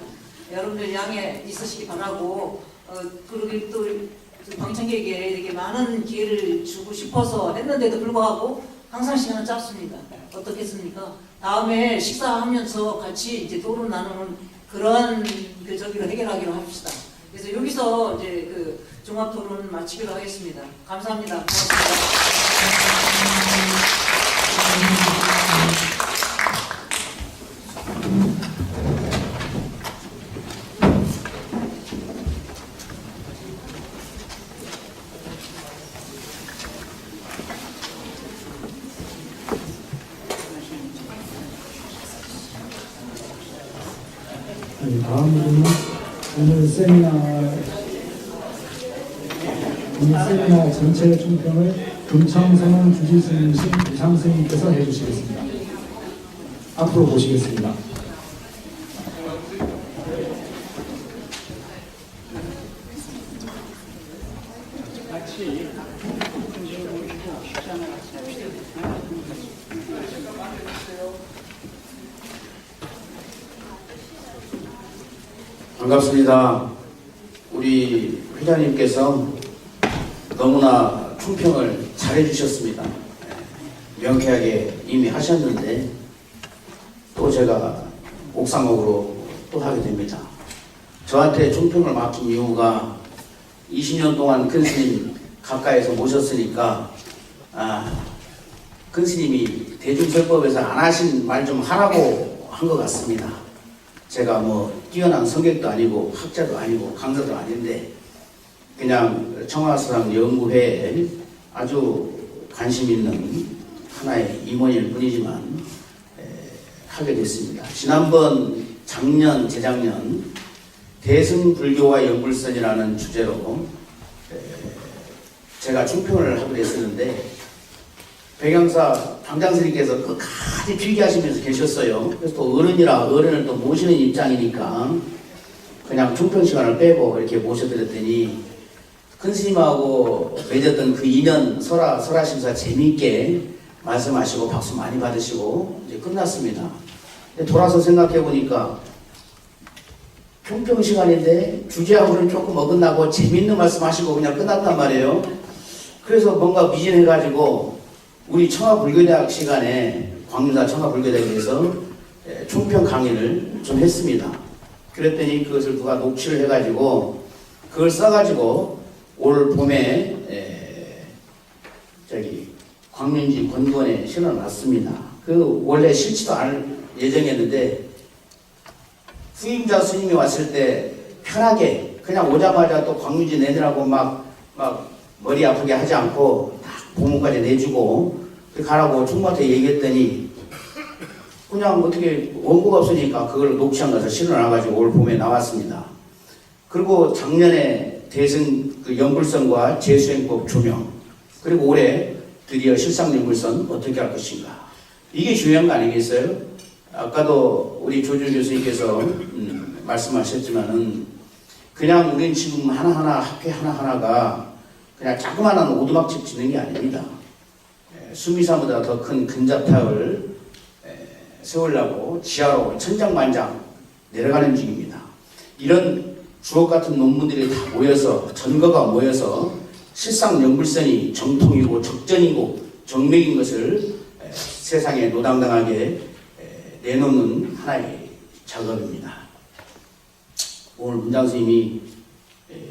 A: 여러분들 양해 있으시기 바라고 그러기 또 방청객에게 이렇게 많은 기회를 주고 싶어서 했는데도 불구하고 항상 시간은 짧습니다. 어떻겠습니까? 다음에 식사하면서 같이 이제 토론 나누는 그런 그 저기로 해결하기로 합시다. 그래서 여기서 이제 그 종합 토론 마치기로 하겠습니다. 감사합니다. 고맙습니다.
M: 다음으로는 오늘 세미나 전체 총평을 금창선원 주지스님이신 이상스님께서 해주시겠습니다. 앞으로 모시겠습니다.
H: 반갑습니다. 우리 회장님께서 너무나 총평을 잘해 주셨습니다. 명쾌하게 이미 하셨는데 또 제가 옥상옥으로 또 하게 됩니다. 저한테 총평을 맡긴 이유가 20년 동안 큰 스님 가까이서 모셨으니까 큰 스님이 대중설법에서 안 하신 말 좀 하라고 한 것 같습니다. 제가 뭐 뛰어난 성격도 아니고 학자도 아니고 강사도 아닌데 그냥 청와서당 연구회에 아주 관심 있는 하나의 임원일 뿐이지만 하게 됐습니다. 지난번 작년 재작년 대승불교와 연불선이라는 주제로 제가 총평을 하고 됐었는데 백양사 방장스님께서 끝까지 필기하시면서 계셨어요. 그래서 또 어른을 또 모시는 입장이니까 그냥 총평 시간을 빼고 이렇게 모셔드렸더니 큰 스님하고 맺었던 그 인연 설화심사 재미있게 말씀하시고 박수 많이 받으시고 이제 끝났습니다. 근데 돌아서 생각해 보니까 총평 시간인데 주제하고는 조금 어긋나고 재미있는 말씀하시고 그냥 끝났단 말이에요. 그래서 뭔가 미진해가지고 우리 청와불교대학 시간에 광주사 청와불교대학에서 총평 강의를 좀 했습니다. 그랬더니 그것을 누가 녹취를 해가지고 그걸 써가지고 올 봄에 광명지 권건에 실어놨습니다. 그 원래 실지도 않을 예정이었는데 후임자 스님이 왔을 때 편하게 그냥 오자마자 또 광명지 내느라고 막 머리 아프게 하지 않고 딱 보문까지 내주고 가라고 총무한테 얘기했더니 그냥 어떻게 원고가 없으니까 그걸 녹취한 것을 실어놔가지고 올 봄에 나왔습니다. 그리고 작년에 대승 연불선과 재수행법 조명 그리고 올해 드디어 실상연불선 어떻게 할 것인가 이게 중요한 거 아니겠어요? 아까도 우리 조준 교수님께서 말씀하셨지만은 그냥 우리는 지금 하나하나 학회 하나하나가 그냥 자그마한 오두막집 짓는 게 아닙니다. 수미사보다 더 큰 근자탑을 세우려고 지하로 천장만장 내려가는 중입니다. 이런 주옥 같은 논문들이 다 모여서 전거가 모여서 실상연불선이 정통이고 적전이고 정맥인 것을 세상에 노당당하게 내놓는 하나의 작업입니다. 오늘 문장 선생님이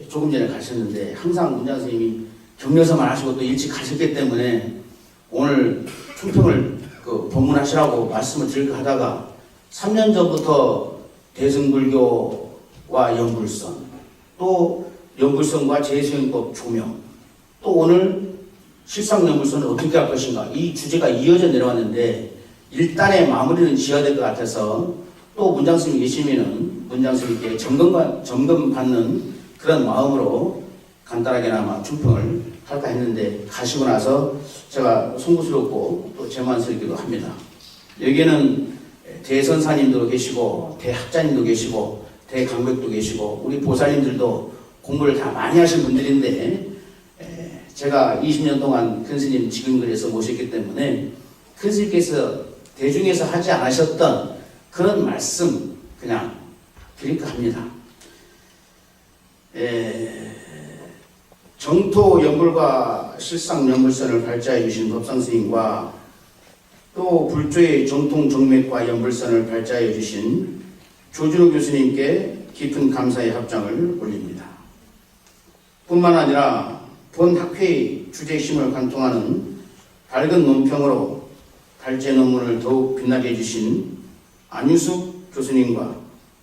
H: 조금 전에 가셨는데 항상 문장 선생님이 격려서만 하시고 또 일찍 가셨기 때문에 오늘 총평을 법문하시라고 말씀을 드릴까 하다가 3년 전부터 대승불교와 연불선 또 연불선과 재수행법 조명 또 오늘 실상연불선을 어떻게 할 것인가 이 주제가 이어져 내려왔는데 일단의 마무리는 지어야 될 것 같아서 또 문장 스님이 계시면은 문장 스님께 점검받는 그런 마음으로 간단하게나마 총평을 할까 했는데 가시고 나서 제가 송구스럽고 또 제만스럽기도 합니다. 여기에는 대선사님도 계시고 대학자님도 계시고 대강백도 계시고 우리 보살님들도 공부를 다 많이 하신 분들인데 제가 20년 동안 큰 스님 지금글에서 모셨기 때문에 큰 스님께서 대중에서 하지 않으셨던 그런 말씀 그냥 드릴까 합니다. 정토 연불과 실상 연불선을 발자해 주신 법상스님과 또 불조의 정통 정맥과 연불선을 발자해 주신 조준호 교수님께 깊은 감사의 합장을 올립니다. 뿐만 아니라 본 학회의 주제심을 관통하는 밝은 논평으로 발제 논문을 더욱 빛나게 해주신 안유숙 교수님과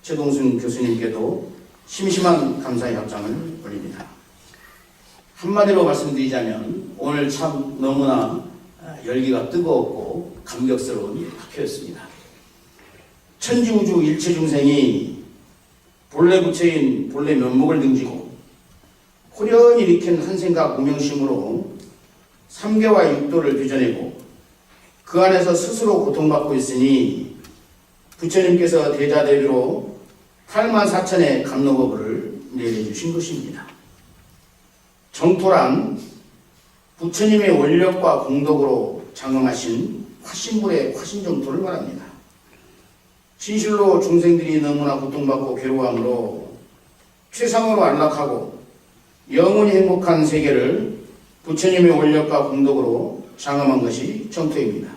H: 최동순 교수님께도 심심한 감사의 합장을 올립니다. 한마디로 말씀드리자면 오늘 참 너무나 열기가 뜨거웠고 감격스러운 학회였습니다. 천지우주 일체중생이 본래 부처인 본래 면목을 등지고 호련히 일으킨 한생각 무명심으로 삼계와 육도를 빚어내고 그 안에서 스스로 고통받고 있으니 부처님께서 대자대비로 8만 4천의 감로법을 내려주신 것입니다. 정토란 부처님의 원력과 공덕으로 장엄하신 화신불의 화신정토를 말합니다. 진실로 중생들이 너무나 고통받고 괴로워하므로 최상으로 안락하고 영원히 행복한 세계를 부처님의 원력과 공덕으로 장엄한 것이 정토입니다.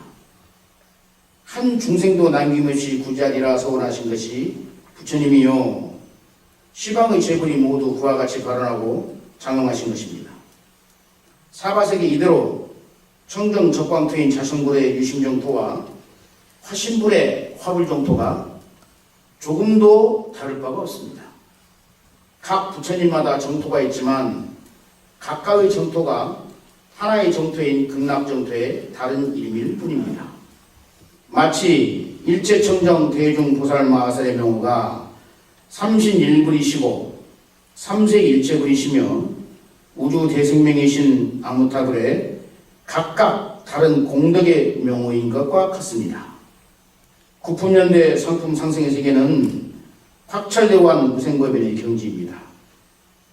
H: 한 중생도 남김없이 구제하리라 서원하신 것이 부처님이요 시방의 재불이 모두 그와 같이 발언하고 장엄하신 것입니다. 사바세계 이대로 청정 적광토인 자성불의 유심정토와 화신불의 화불정토가 조금도 다를 바가 없습니다. 각 부처님마다 정토가 있지만 각각의 정토가 하나의 정토인 극락정토의 다른 이름일 뿐입니다. 마치 일체청정 대중보살마하살의 명호가 삼신일불이시고 삼세일체불이시며 우주대생명이신 아무타불의 각각 다른 공덕의 명호인 것과 같습니다. 구품연대 상품 상승의 세계는 확철대오한 무생법인의 경지입니다.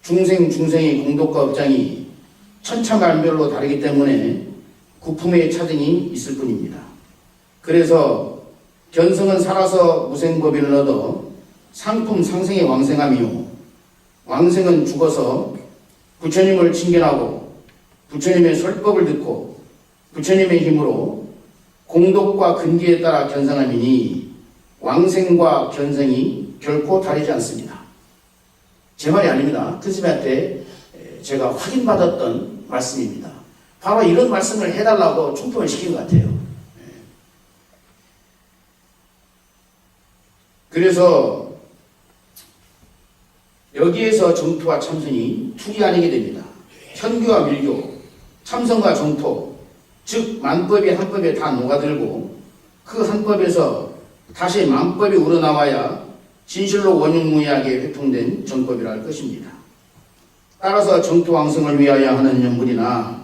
H: 중생의 공덕과 업장이 천차만별로 다르기 때문에 구품의 차등이 있을 뿐입니다. 그래서 견성은 살아서 무생법인을 얻어 상품 상생의 왕생함이요, 왕생은 죽어서 부처님을 칭견하고 부처님의 설법을 듣고 부처님의 힘으로 공덕과 근기에 따라 견성함이니 왕생과 견성이 결코 다르지 않습니다. 제 말이 아닙니다. 큰 스님한테 제가 확인받았던 말씀입니다. 바로 이런 말씀을 해달라고 충품을 시킨 것 같아요. 그래서 여기에서 정토와 참선이 투기아니게 됩니다. 현교와 밀교, 참선과 정토, 즉 만법이 한 법에 다 녹아들고 그 한 법에서 다시 만법이 우러나와야 진실로 원흉무이하게 회통된 정법이라 할 것입니다. 따라서 정토왕성을 위하여 하는 연불이나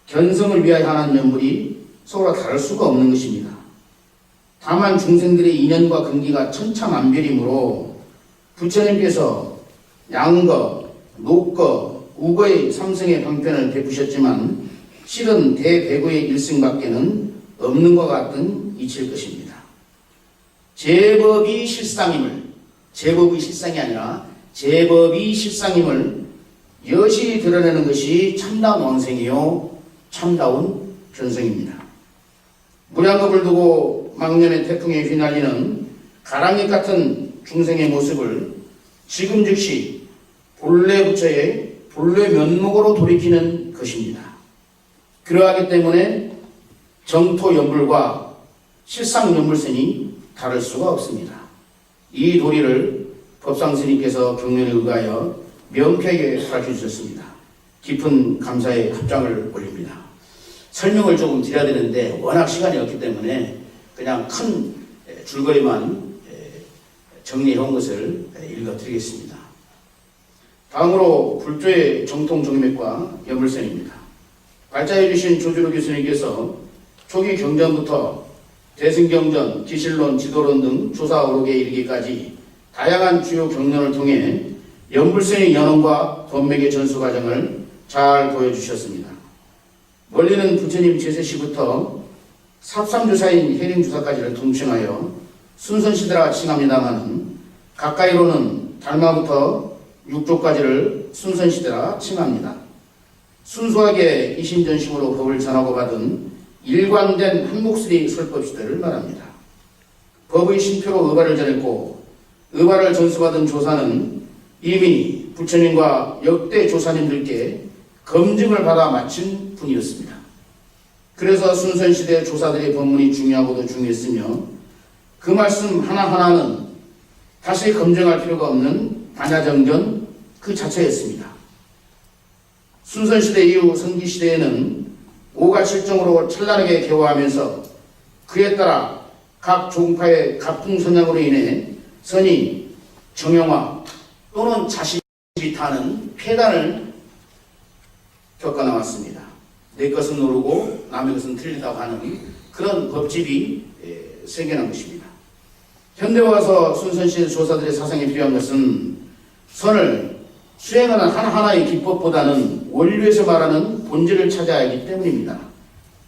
H: 견성을 위하여 하는 연불이 서로 다를 수가 없는 것입니다. 다만 중생들의 인연과 근기가 천차만별이므로 부처님께서 양거, 녹거, 우거의 삼성의 방편을 베푸셨지만 실은 대배구의 일승밖에는 없는 것 같은 이치일 것입니다. 제법이 실상임을, 제법의 실상이 아니라 제법이 실상임을 여실히 드러내는 것이 참다운 왕생이요 참다운 견성입니다. 무량겁을 두고 망년의 태풍에 휘날리는 가랑잎 같은 중생의 모습을 지금 즉시 본래 부처의 본래 면목으로 돌이키는 것입니다. 그러하기 때문에 정토 연불과 실상 연불선이 다를 수가 없습니다. 이 도리를 법상스님께서 경륜에 의하여 명쾌하게 가르쳐 주셨습니다. 깊은 감사의 합장을 올립니다. 설명을 조금 드려야 되는데 워낙 시간이 없기 때문에 그냥 큰 줄거리만 정리해 온 것을 읽어드리겠습니다. 다음으로 불조의 정통 정맥과 연불선입니다. 발자해 주신 조주로 교수님께서 초기 경전부터 대승경전, 기실론, 지도론 등 조사 오록에 이르기까지 다양한 주요 경론을 통해 연불선의 연원과 법맥의 전수 과정을 잘 보여주셨습니다. 원리는 부처님 제세시부터 삽삼주사인 해림주사까지를 통칭하여 순선시대라 칭합니다만 가까이로는 달마부터 육조까지를 순선시대라 칭합니다. 순수하게 이심전심으로 법을 전하고 받은 일관된 한목소리 설법시대를 말합니다. 법의 신표로 의발을 전했고 의발을 전수받은 조사는 이미 부처님과 역대 조사님들께 검증을 받아 마친 분이었습니다. 그래서 순선시대 조사들의 법문이 중요하고도 중요했으며 그 말씀 하나하나는 다시 검증할 필요가 없는 반야정전 그 자체였습니다. 순선시대 이후 선기시대에는 오가칠정으로 찬란하게 개화하면서 그에 따라 각 종파의 갑풍선양으로 인해 선이 정형화 또는 자식이타는 폐단을 겪어나왔습니다. 내 것은 모르고 남의 것은 틀리다고 하는 그런 법집이 생겨난 것입니다. 현대 와서 순선시대 조사들의 사상이 필요한 것은 선을 수행하는 하나하나의 기법보다는 원류에서 말하는 본질을 찾아야 하기 때문입니다.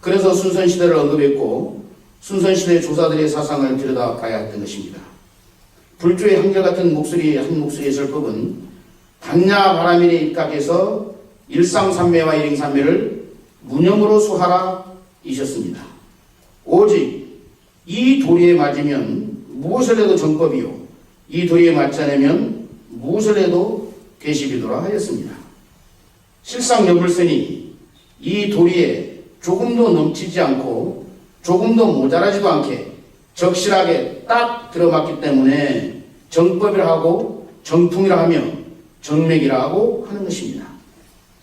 H: 그래서 순선시대를 언급했고 순선시대 조사들의 사상을 들여다봐야 했던 것입니다. 불조의 한결같은 목소리 한 목소리의 설법은 반야 바라밀에 입각해서 일상삼매와 일행삼매를 무념으로 수하라 이셨습니다. 오직 이 도리에 맞으면 무엇을 해도 정법이요 이 도리에 맞지 않으면 무엇을 해도 계시비도라 하였습니다. 실상 연불선이 이 도리에 조금도 넘치지 않고 조금도 모자라지도 않게 적실하게 딱 들어맞기 때문에 정법이라 하고 정통이라 하며 정맥이라 하고 하는 것입니다.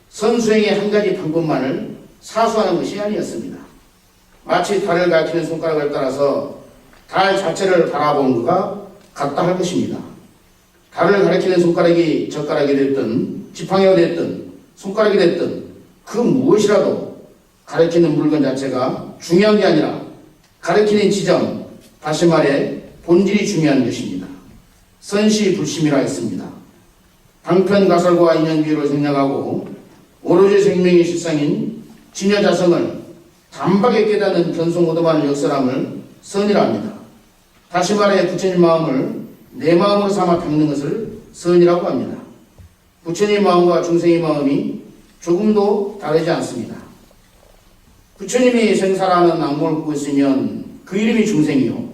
H: 선수행의 한 가지 방법만을 사수하는 것이 아니었습니다. 마치 달을 가리키는 손가락을 따라서 달 자체를 바라보는 것과 같다 할 것입니다. 달을 가리키는 손가락이 젓가락이 됐든 지팡이가 됐든 손가락이 됐든 그 무엇이라도 가리키는 물건 자체가 중요한 게 아니라 가리키는 지점, 다시 말해 본질이 중요한 것입니다. 선시불심이라 했습니다. 방편가설과 인연비유를 생략하고 오로지 생명의 실상인 진여자성을 단박에 깨닫는 견성오도만을 역설함을 선이라 합니다. 다시 말해 부처님 마음을 내 마음으로 삼아 닦는 것을 선이라고 합니다. 부처님 마음과 중생의 마음이 조금도 다르지 않습니다. 부처님이 생사라는 낙몽을 꾸고 있으면 그 이름이 중생이요,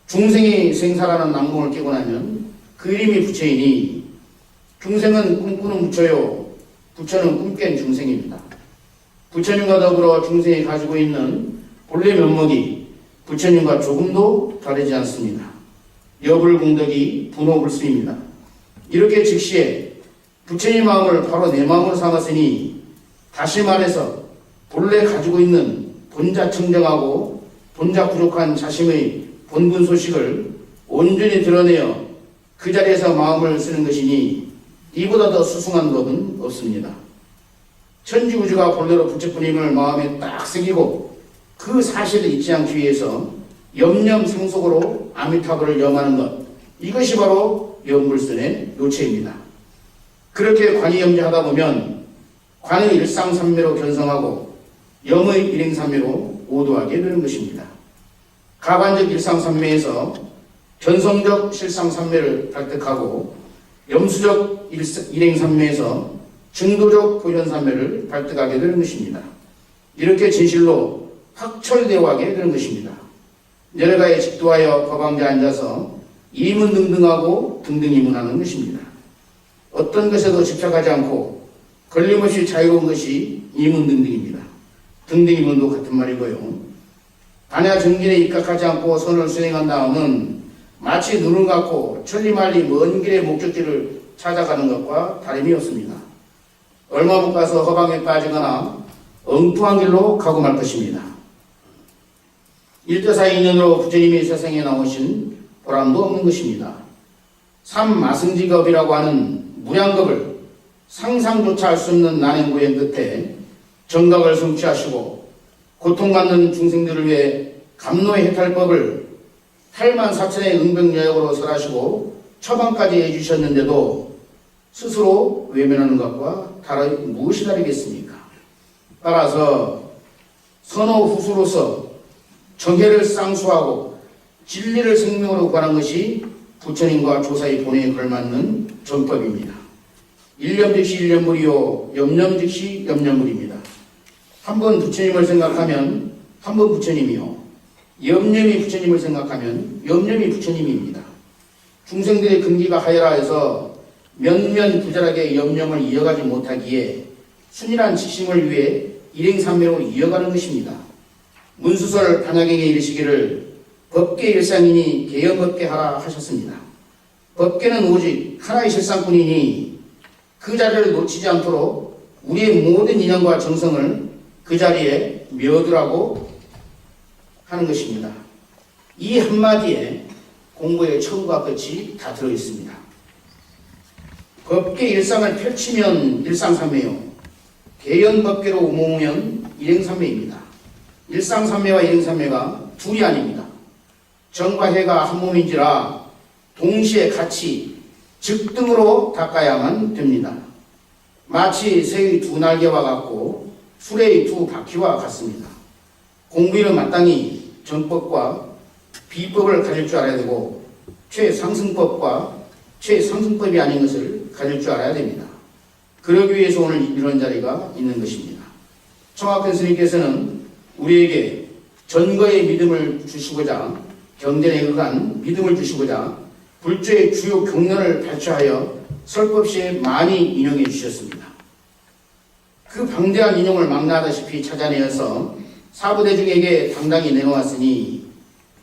H: 중생이 생사라는 낙몽을 깨고 나면 그 이름이 부처이니 중생은 꿈꾸는 부처요, 부처는 꿈깬 중생입니다. 부처님과 더불어 중생이 가지고 있는 본래 면목이 부처님과 조금도 다르지 않습니다. 여불공덕이 분호불수입니다. 이렇게 즉시에 부처님 마음을 바로 내 마음으로 삼았으니 다시 말해서 본래 가지고 있는 본자 청정하고 본자 부족한 자신의 본분 소식을 온전히 드러내어 그 자리에서 마음을 쓰는 것이니 이보다 더 수승한 법은 없습니다. 천지우주가 본래로 부처뿐임을 마음에 딱 새기고 그 사실을 잊지 않기 위해서 염념상속으로 아미타불을 염하는 것, 이것이 바로 염불선의 요체입니다. 그렇게 관이염자하다 보면 관의 일상삼매로 견성하고 염의 일행삼매로 오도하게 되는 것입니다. 가관적 일상삼매에서 견성적 실상삼매를 발득하고 염수적 일행삼매에서 증도적 고현삼매를 발득하게 되는 것입니다. 이렇게 진실로 확철대오하게 되는 것입니다. 내려가에 직도하여 법왕자에 앉아서 이문등등하고 등등이문하는 것입니다. 어떤 것에도 집착하지 않고 걸림없이 자유로운 것이 이문등등입니다. 등등이문도 같은 말이고요. 반야 정진에 입각하지 않고 선을 수행한 다음은 마치 눈을 감고 천리말리 먼 길의 목적지를 찾아가는 것과 다름이 없습니다. 얼마 못 가서 허방에 빠지거나 엉뚱한 길로 가고 말 것입니다. 일대사 인연으로 부처님이 세상에 나오신 보람도 없는 것입니다. 삼마승지겁이라고 하는 무량겁을 상상조차 할 수 없는 난행고행 끝에 정각을 성취하시고 고통받는 중생들을 위해 감노의 해탈법을 8만 4천의 응병여역으로 설하시고 처방까지 해주셨는데도 스스로 외면하는 것과 무엇이 다르겠습니까? 따라서 선호후수로서 정해를 쌍수하고 진리를 생명으로 구하는 것이 부처님과 조사의 본에 걸맞는 정법입니다. 일념 즉시 일념물이요, 염념 즉시 염념물입니다. 한 번 부처님을 생각하면 한 번 부처님이요, 염념이 부처님을 생각하면 염념이 부처님입니다. 중생들의 근기가 하여라 해서 면면 부절하게 염념을 이어가지 못하기에 순일한 지심을 위해 일행삼매로 이어가는 것입니다. 문수설 반야경에 이르시기를 법계 일상이니 개연법계 하라 하셨습니다. 법계는 오직 하나의 실상뿐이니 그 자리를 놓치지 않도록 우리의 모든 인연과 정성을 그 자리에 메어두라고 하는 것입니다. 이 한마디에 공부의 처음과 끝이 다 들어있습니다. 법계 일상을 펼치면 일상삼매요, 개연법계로 모으면 일행삼매입니다. 일상삼매와 일행삼매가 둘이 아닙니다. 정과 해가 한 몸인지라 동시에 같이 즉등으로 닦아야만 됩니다. 마치 새의 두 날개와 같고 수레의 두 바퀴와 같습니다. 공부는 마땅히 정법과 비법을 가질 줄 알아야 되고 최상승법과 최상승법이 아닌 것을 가질 줄 알아야 됩니다. 그러기 위해서 오늘 이런 자리가 있는 것입니다. 청학근 스님께서는 우리에게 전거의 믿음을 주시고자, 경전에 의한 믿음을 주시고자 불조의 주요 경론을 발췌하여 설법시에 많이 인용해 주셨습니다. 그 방대한 인용을 망라하다시피 찾아내어서 사부대중에게 당당히 내놓았으니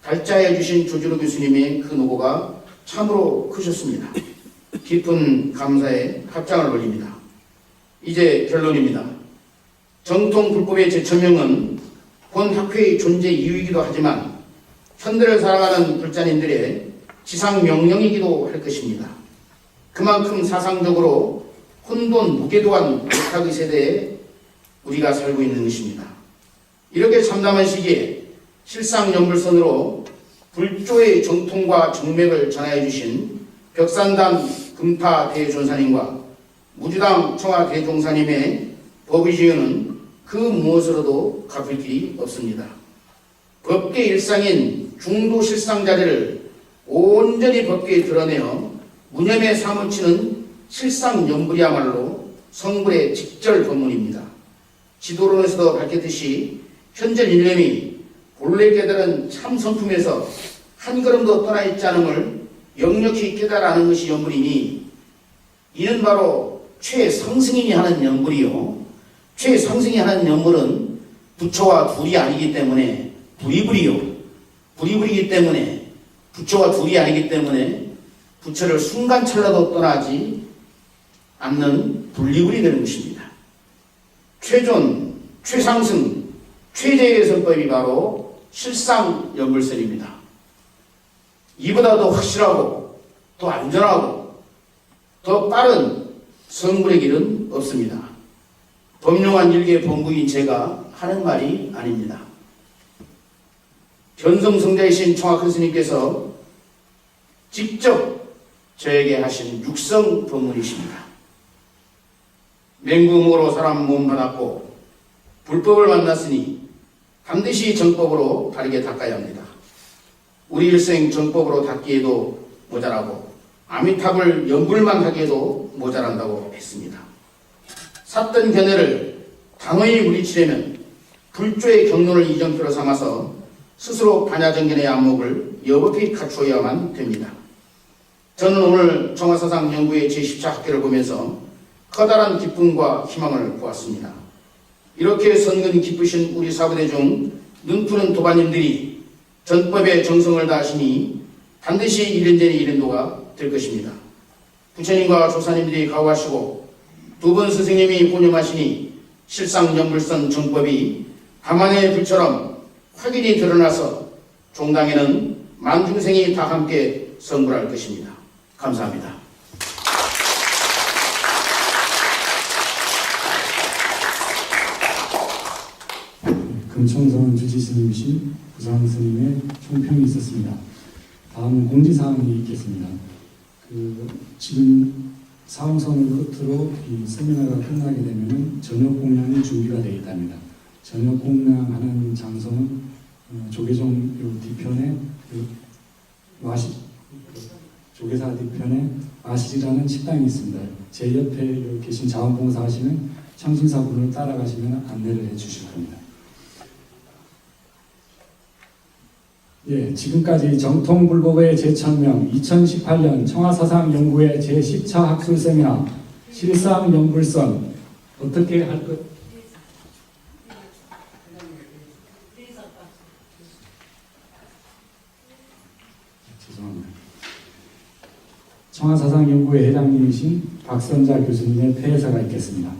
H: 발자해 주신 조주로 교수님의 그 노고가 참으로 크셨습니다. 깊은 감사의 합장을 올립니다. 이제 결론입니다. 정통 불법의 재천명은 본 학회의 존재 이유이기도 하지만 현대를 살아가는 불자님들의 지상 명령이기도 할 것입니다. 그만큼 사상적으로 혼돈 무계도한 못학의 세대에 우리가 살고 있는 것입니다. 이렇게 참담한 시기에 실상연불선으로 불조의 정통과 정맥을 전하여 주신 벽산단 금파 대존사님과 무주당 청하 대종사님의 법의지유는 그 무엇으로도 갚을 길이 없습니다. 법계 일상인 중도 실상 자리를 온전히 법계에 드러내어 무념에 사무치는 실상연불이야말로 성불의 직절 법문입니다. 지도론에서도 밝혔듯이 현재 일념이 본래 깨달은 참 성품에서 한 걸음도 떠나 있지 않음을 역력히 깨달아는 것이 연불이니 이는 바로 최상승인이 하는 연불이요. 최상승이 하는 연불은 부처와 둘이 아니기 때문에 불이불이요. 불이불이기 때문에 부처와 둘이 아니기 때문에 부처를 순간찰나도 떠나지 않는 분리불이 되는 것입니다. 최존, 최상승, 최대의 선법이 바로 실상연불설입니다. 이보다 더 확실하고 더 안전하고 더 빠른 성불의 길은 없습니다. 법룡한 일개 본부인 제가 하는 말이 아닙니다. 견성성자이신 청학큰 스님께서 직접 저에게 하신 육성 법문이십니다. 맹구목으로 사람 몸 받았고 불법을 만났으니 반드시 정법으로 다르게 닦아야 합니다. 우리 일생 정법으로 닦기에도 모자라고 아미탑을 연불만 하기에도 모자란다고 했습니다. 삿된 견해를 당연히 물리치려면 불조의 경론을 이정표로 삼아서 스스로 반야정견의 안목을 여법히 갖추어야만 됩니다. 저는 오늘 정화사상연구의 제10차 학회를 보면서 커다란 기쁨과 희망을 보았습니다. 이렇게 선근 기쁘신 우리 사부대 중 눈푸른 도반님들이 전법의 정성을 다하시니 반드시 이른제니 이른도가 될 것입니다. 부처님과 조사님들이 가호하시고 두 분 스승님이 본념하시니 실상연불선 정법이 밤하늘의 불처럼 확연히 드러나서 종당에는 만중생이 다 함께 성불할 것입니다. 감사합니다.
M: 금청선 주지스님이신 부상스님의 총평이 있었습니다. 다음 공지사항이 있겠습니다. 지금 사홍선을 끝으로 이 세미나가 끝나게 되면 저녁 공양이 준비가 되어 있답니다. 저녁 공양하는 장소는 조계종 뒤편에 조계사 뒤편에 마실이라는 식당이 있습니다. 제 옆에 계신 자원봉사 하시는 청신사분을 따라가시면 안내를 해주실 겁니다. 예, 지금까지 정통불법의 재천명 2018년 청하사상연구회 제10차 학술 세미나 실상연불선 어떻게 할 것? 죄송합니다. 청하사상연구회 회장님이신 박선자 교수님의 폐회사가 있겠습니다.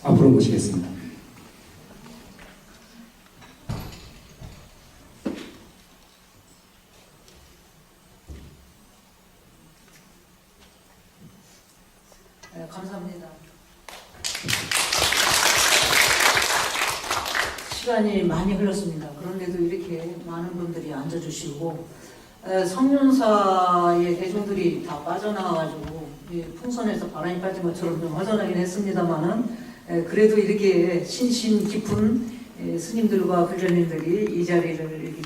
M: 앞으로 모시겠습니다.
A: 네, 감사합니다. 시간이 많이 흘렀습니다. 그런데도 이렇게 많은 분들이 앉아주시고 성륜사의 대중들이 다 빠져나와가지고 풍선에서 바람이 빠진 것처럼 좀 허전하긴 했습니다만은 그래도 이렇게 신신 깊은 스님들과 불자님들이 이 자리를 이렇게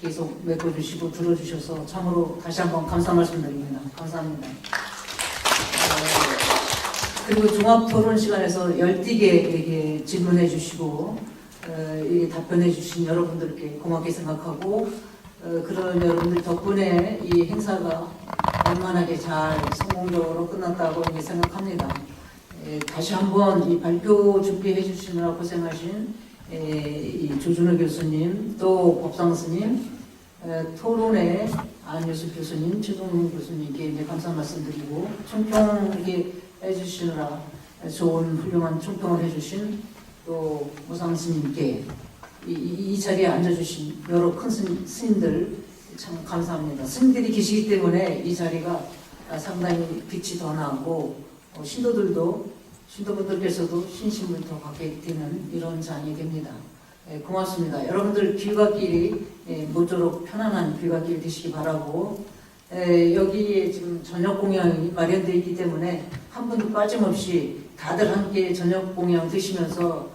A: 계속 메꿔주시고 들어주셔서 참으로 다시 한번 감사 말씀드립니다. 감사합니다. 그리고 종합토론 시간에서 열띠게 질문해 주시고 답변해 주신 여러분들께 고맙게 생각하고 그런 여러분들 덕분에 이 행사가 원만하게 잘 성공적으로 끝났다고 생각합니다. 다시 한번 이 발표 준비해 주시느라 고생하신 이 조준호 교수님 또 법상 스님 토론에 안효숙 교수님, 최동훈 교수님께 이제 감사 말씀드리고 총평 이렇게 해주시느라 좋은 훌륭한 총평을 해주신 또 모상 스님께 이 자리에 앉아주신 여러 큰 스님들 참 감사합니다. 스님들이 계시기 때문에 이 자리가 상당히 빛이 더 나고 신도분들께서도 신심을 더 갖게 되는 이런 장이 됩니다. 고맙습니다. 여러분들 귀갓길이 모쪼록 편안한 귀갓길 되시기 바라고 여기에 지금 저녁 공양이 마련되어 있기 때문에 한 분도 빠짐없이 다들 함께 저녁 공양 드시면서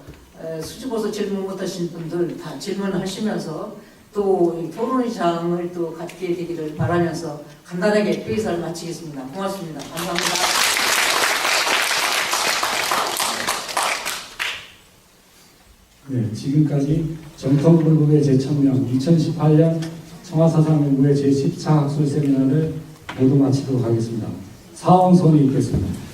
A: 수줍어서 질문 못하신 분들 다 질문하시면서 또 토론장을 또 갖게 되기를 바라면서 간단하게 회의사를 마치겠습니다. 고맙습니다. 감사합니다.
M: 네, 지금까지 정통불급의 재천명 2018년 청와사상연구회 제10차 학술 세미나를 모두 마치도록 하겠습니다. 사원손이 있겠습니다.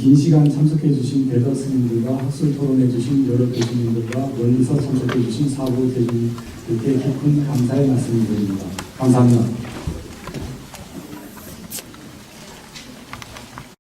M: 긴 시간 참석해주신 대덕 스님들과 학술 토론해주신 여러 교수님들과 멀리서 참석해주신 사부 대중들께 깊은 감사의 말씀을 드립니다. 감사합니다.